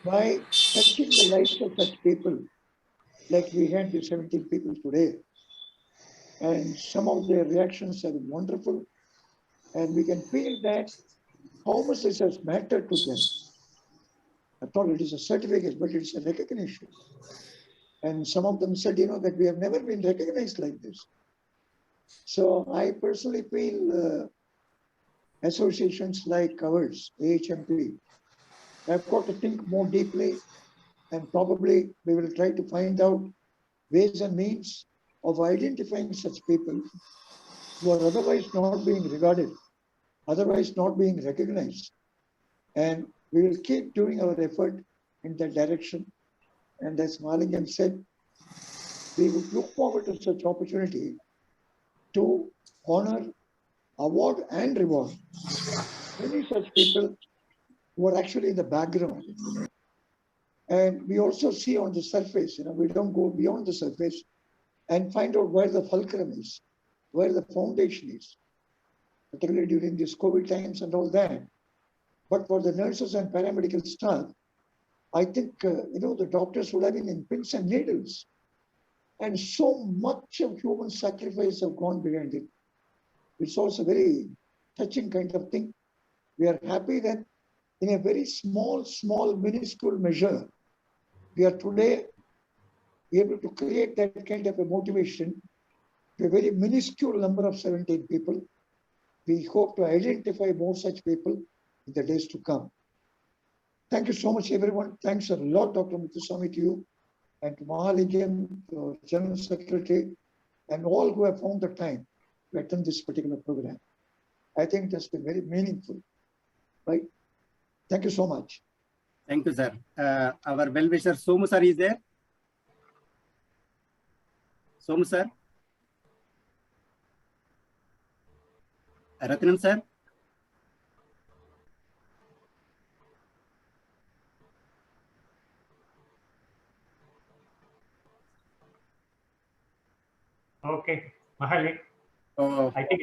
by touching the lives of such people, like we had the 17 people today, and some of their reactions are wonderful, and we can feel that how much this has mattered to them. I thought it is a certificate, but it's a recognition. And some of them said, that we have never been recognized like this. So I personally feel associations like ours, AHMP, have got to think more deeply, and probably we will try to find out ways and means of identifying such people who are otherwise not being regarded, otherwise not being recognized. And we will keep doing our effort in that direction. And as A.Mahalingam said, we would look forward to such opportunity to honor, award, and reward many such people who are actually in the background. And we also see on the surface, we don't go beyond the surface and find out where the fulcrum is, where the foundation is, particularly during these COVID times and all that. But for the nurses and paramedical staff, I think, the doctors would have been in pins and needles. And so much of human sacrifice have gone behind it. It's also a very touching kind of thing. We are happy that in a very small, minuscule measure, we are today able to create that kind of a motivation to a very minuscule number of 17 people. We hope to identify more such people in the days to come. Thank you so much, everyone. Thanks a lot, Dr. Muthuswamy, to you, and to A.Mahalingam, the General Secretary, and all who have found the time to attend this particular program. I think it has been very meaningful, right? Thank you so much. Thank you, sir. Our well-wisher Somu sir is there. Somu sir. Ratnam sir. Okay, Mahali. Oh. I think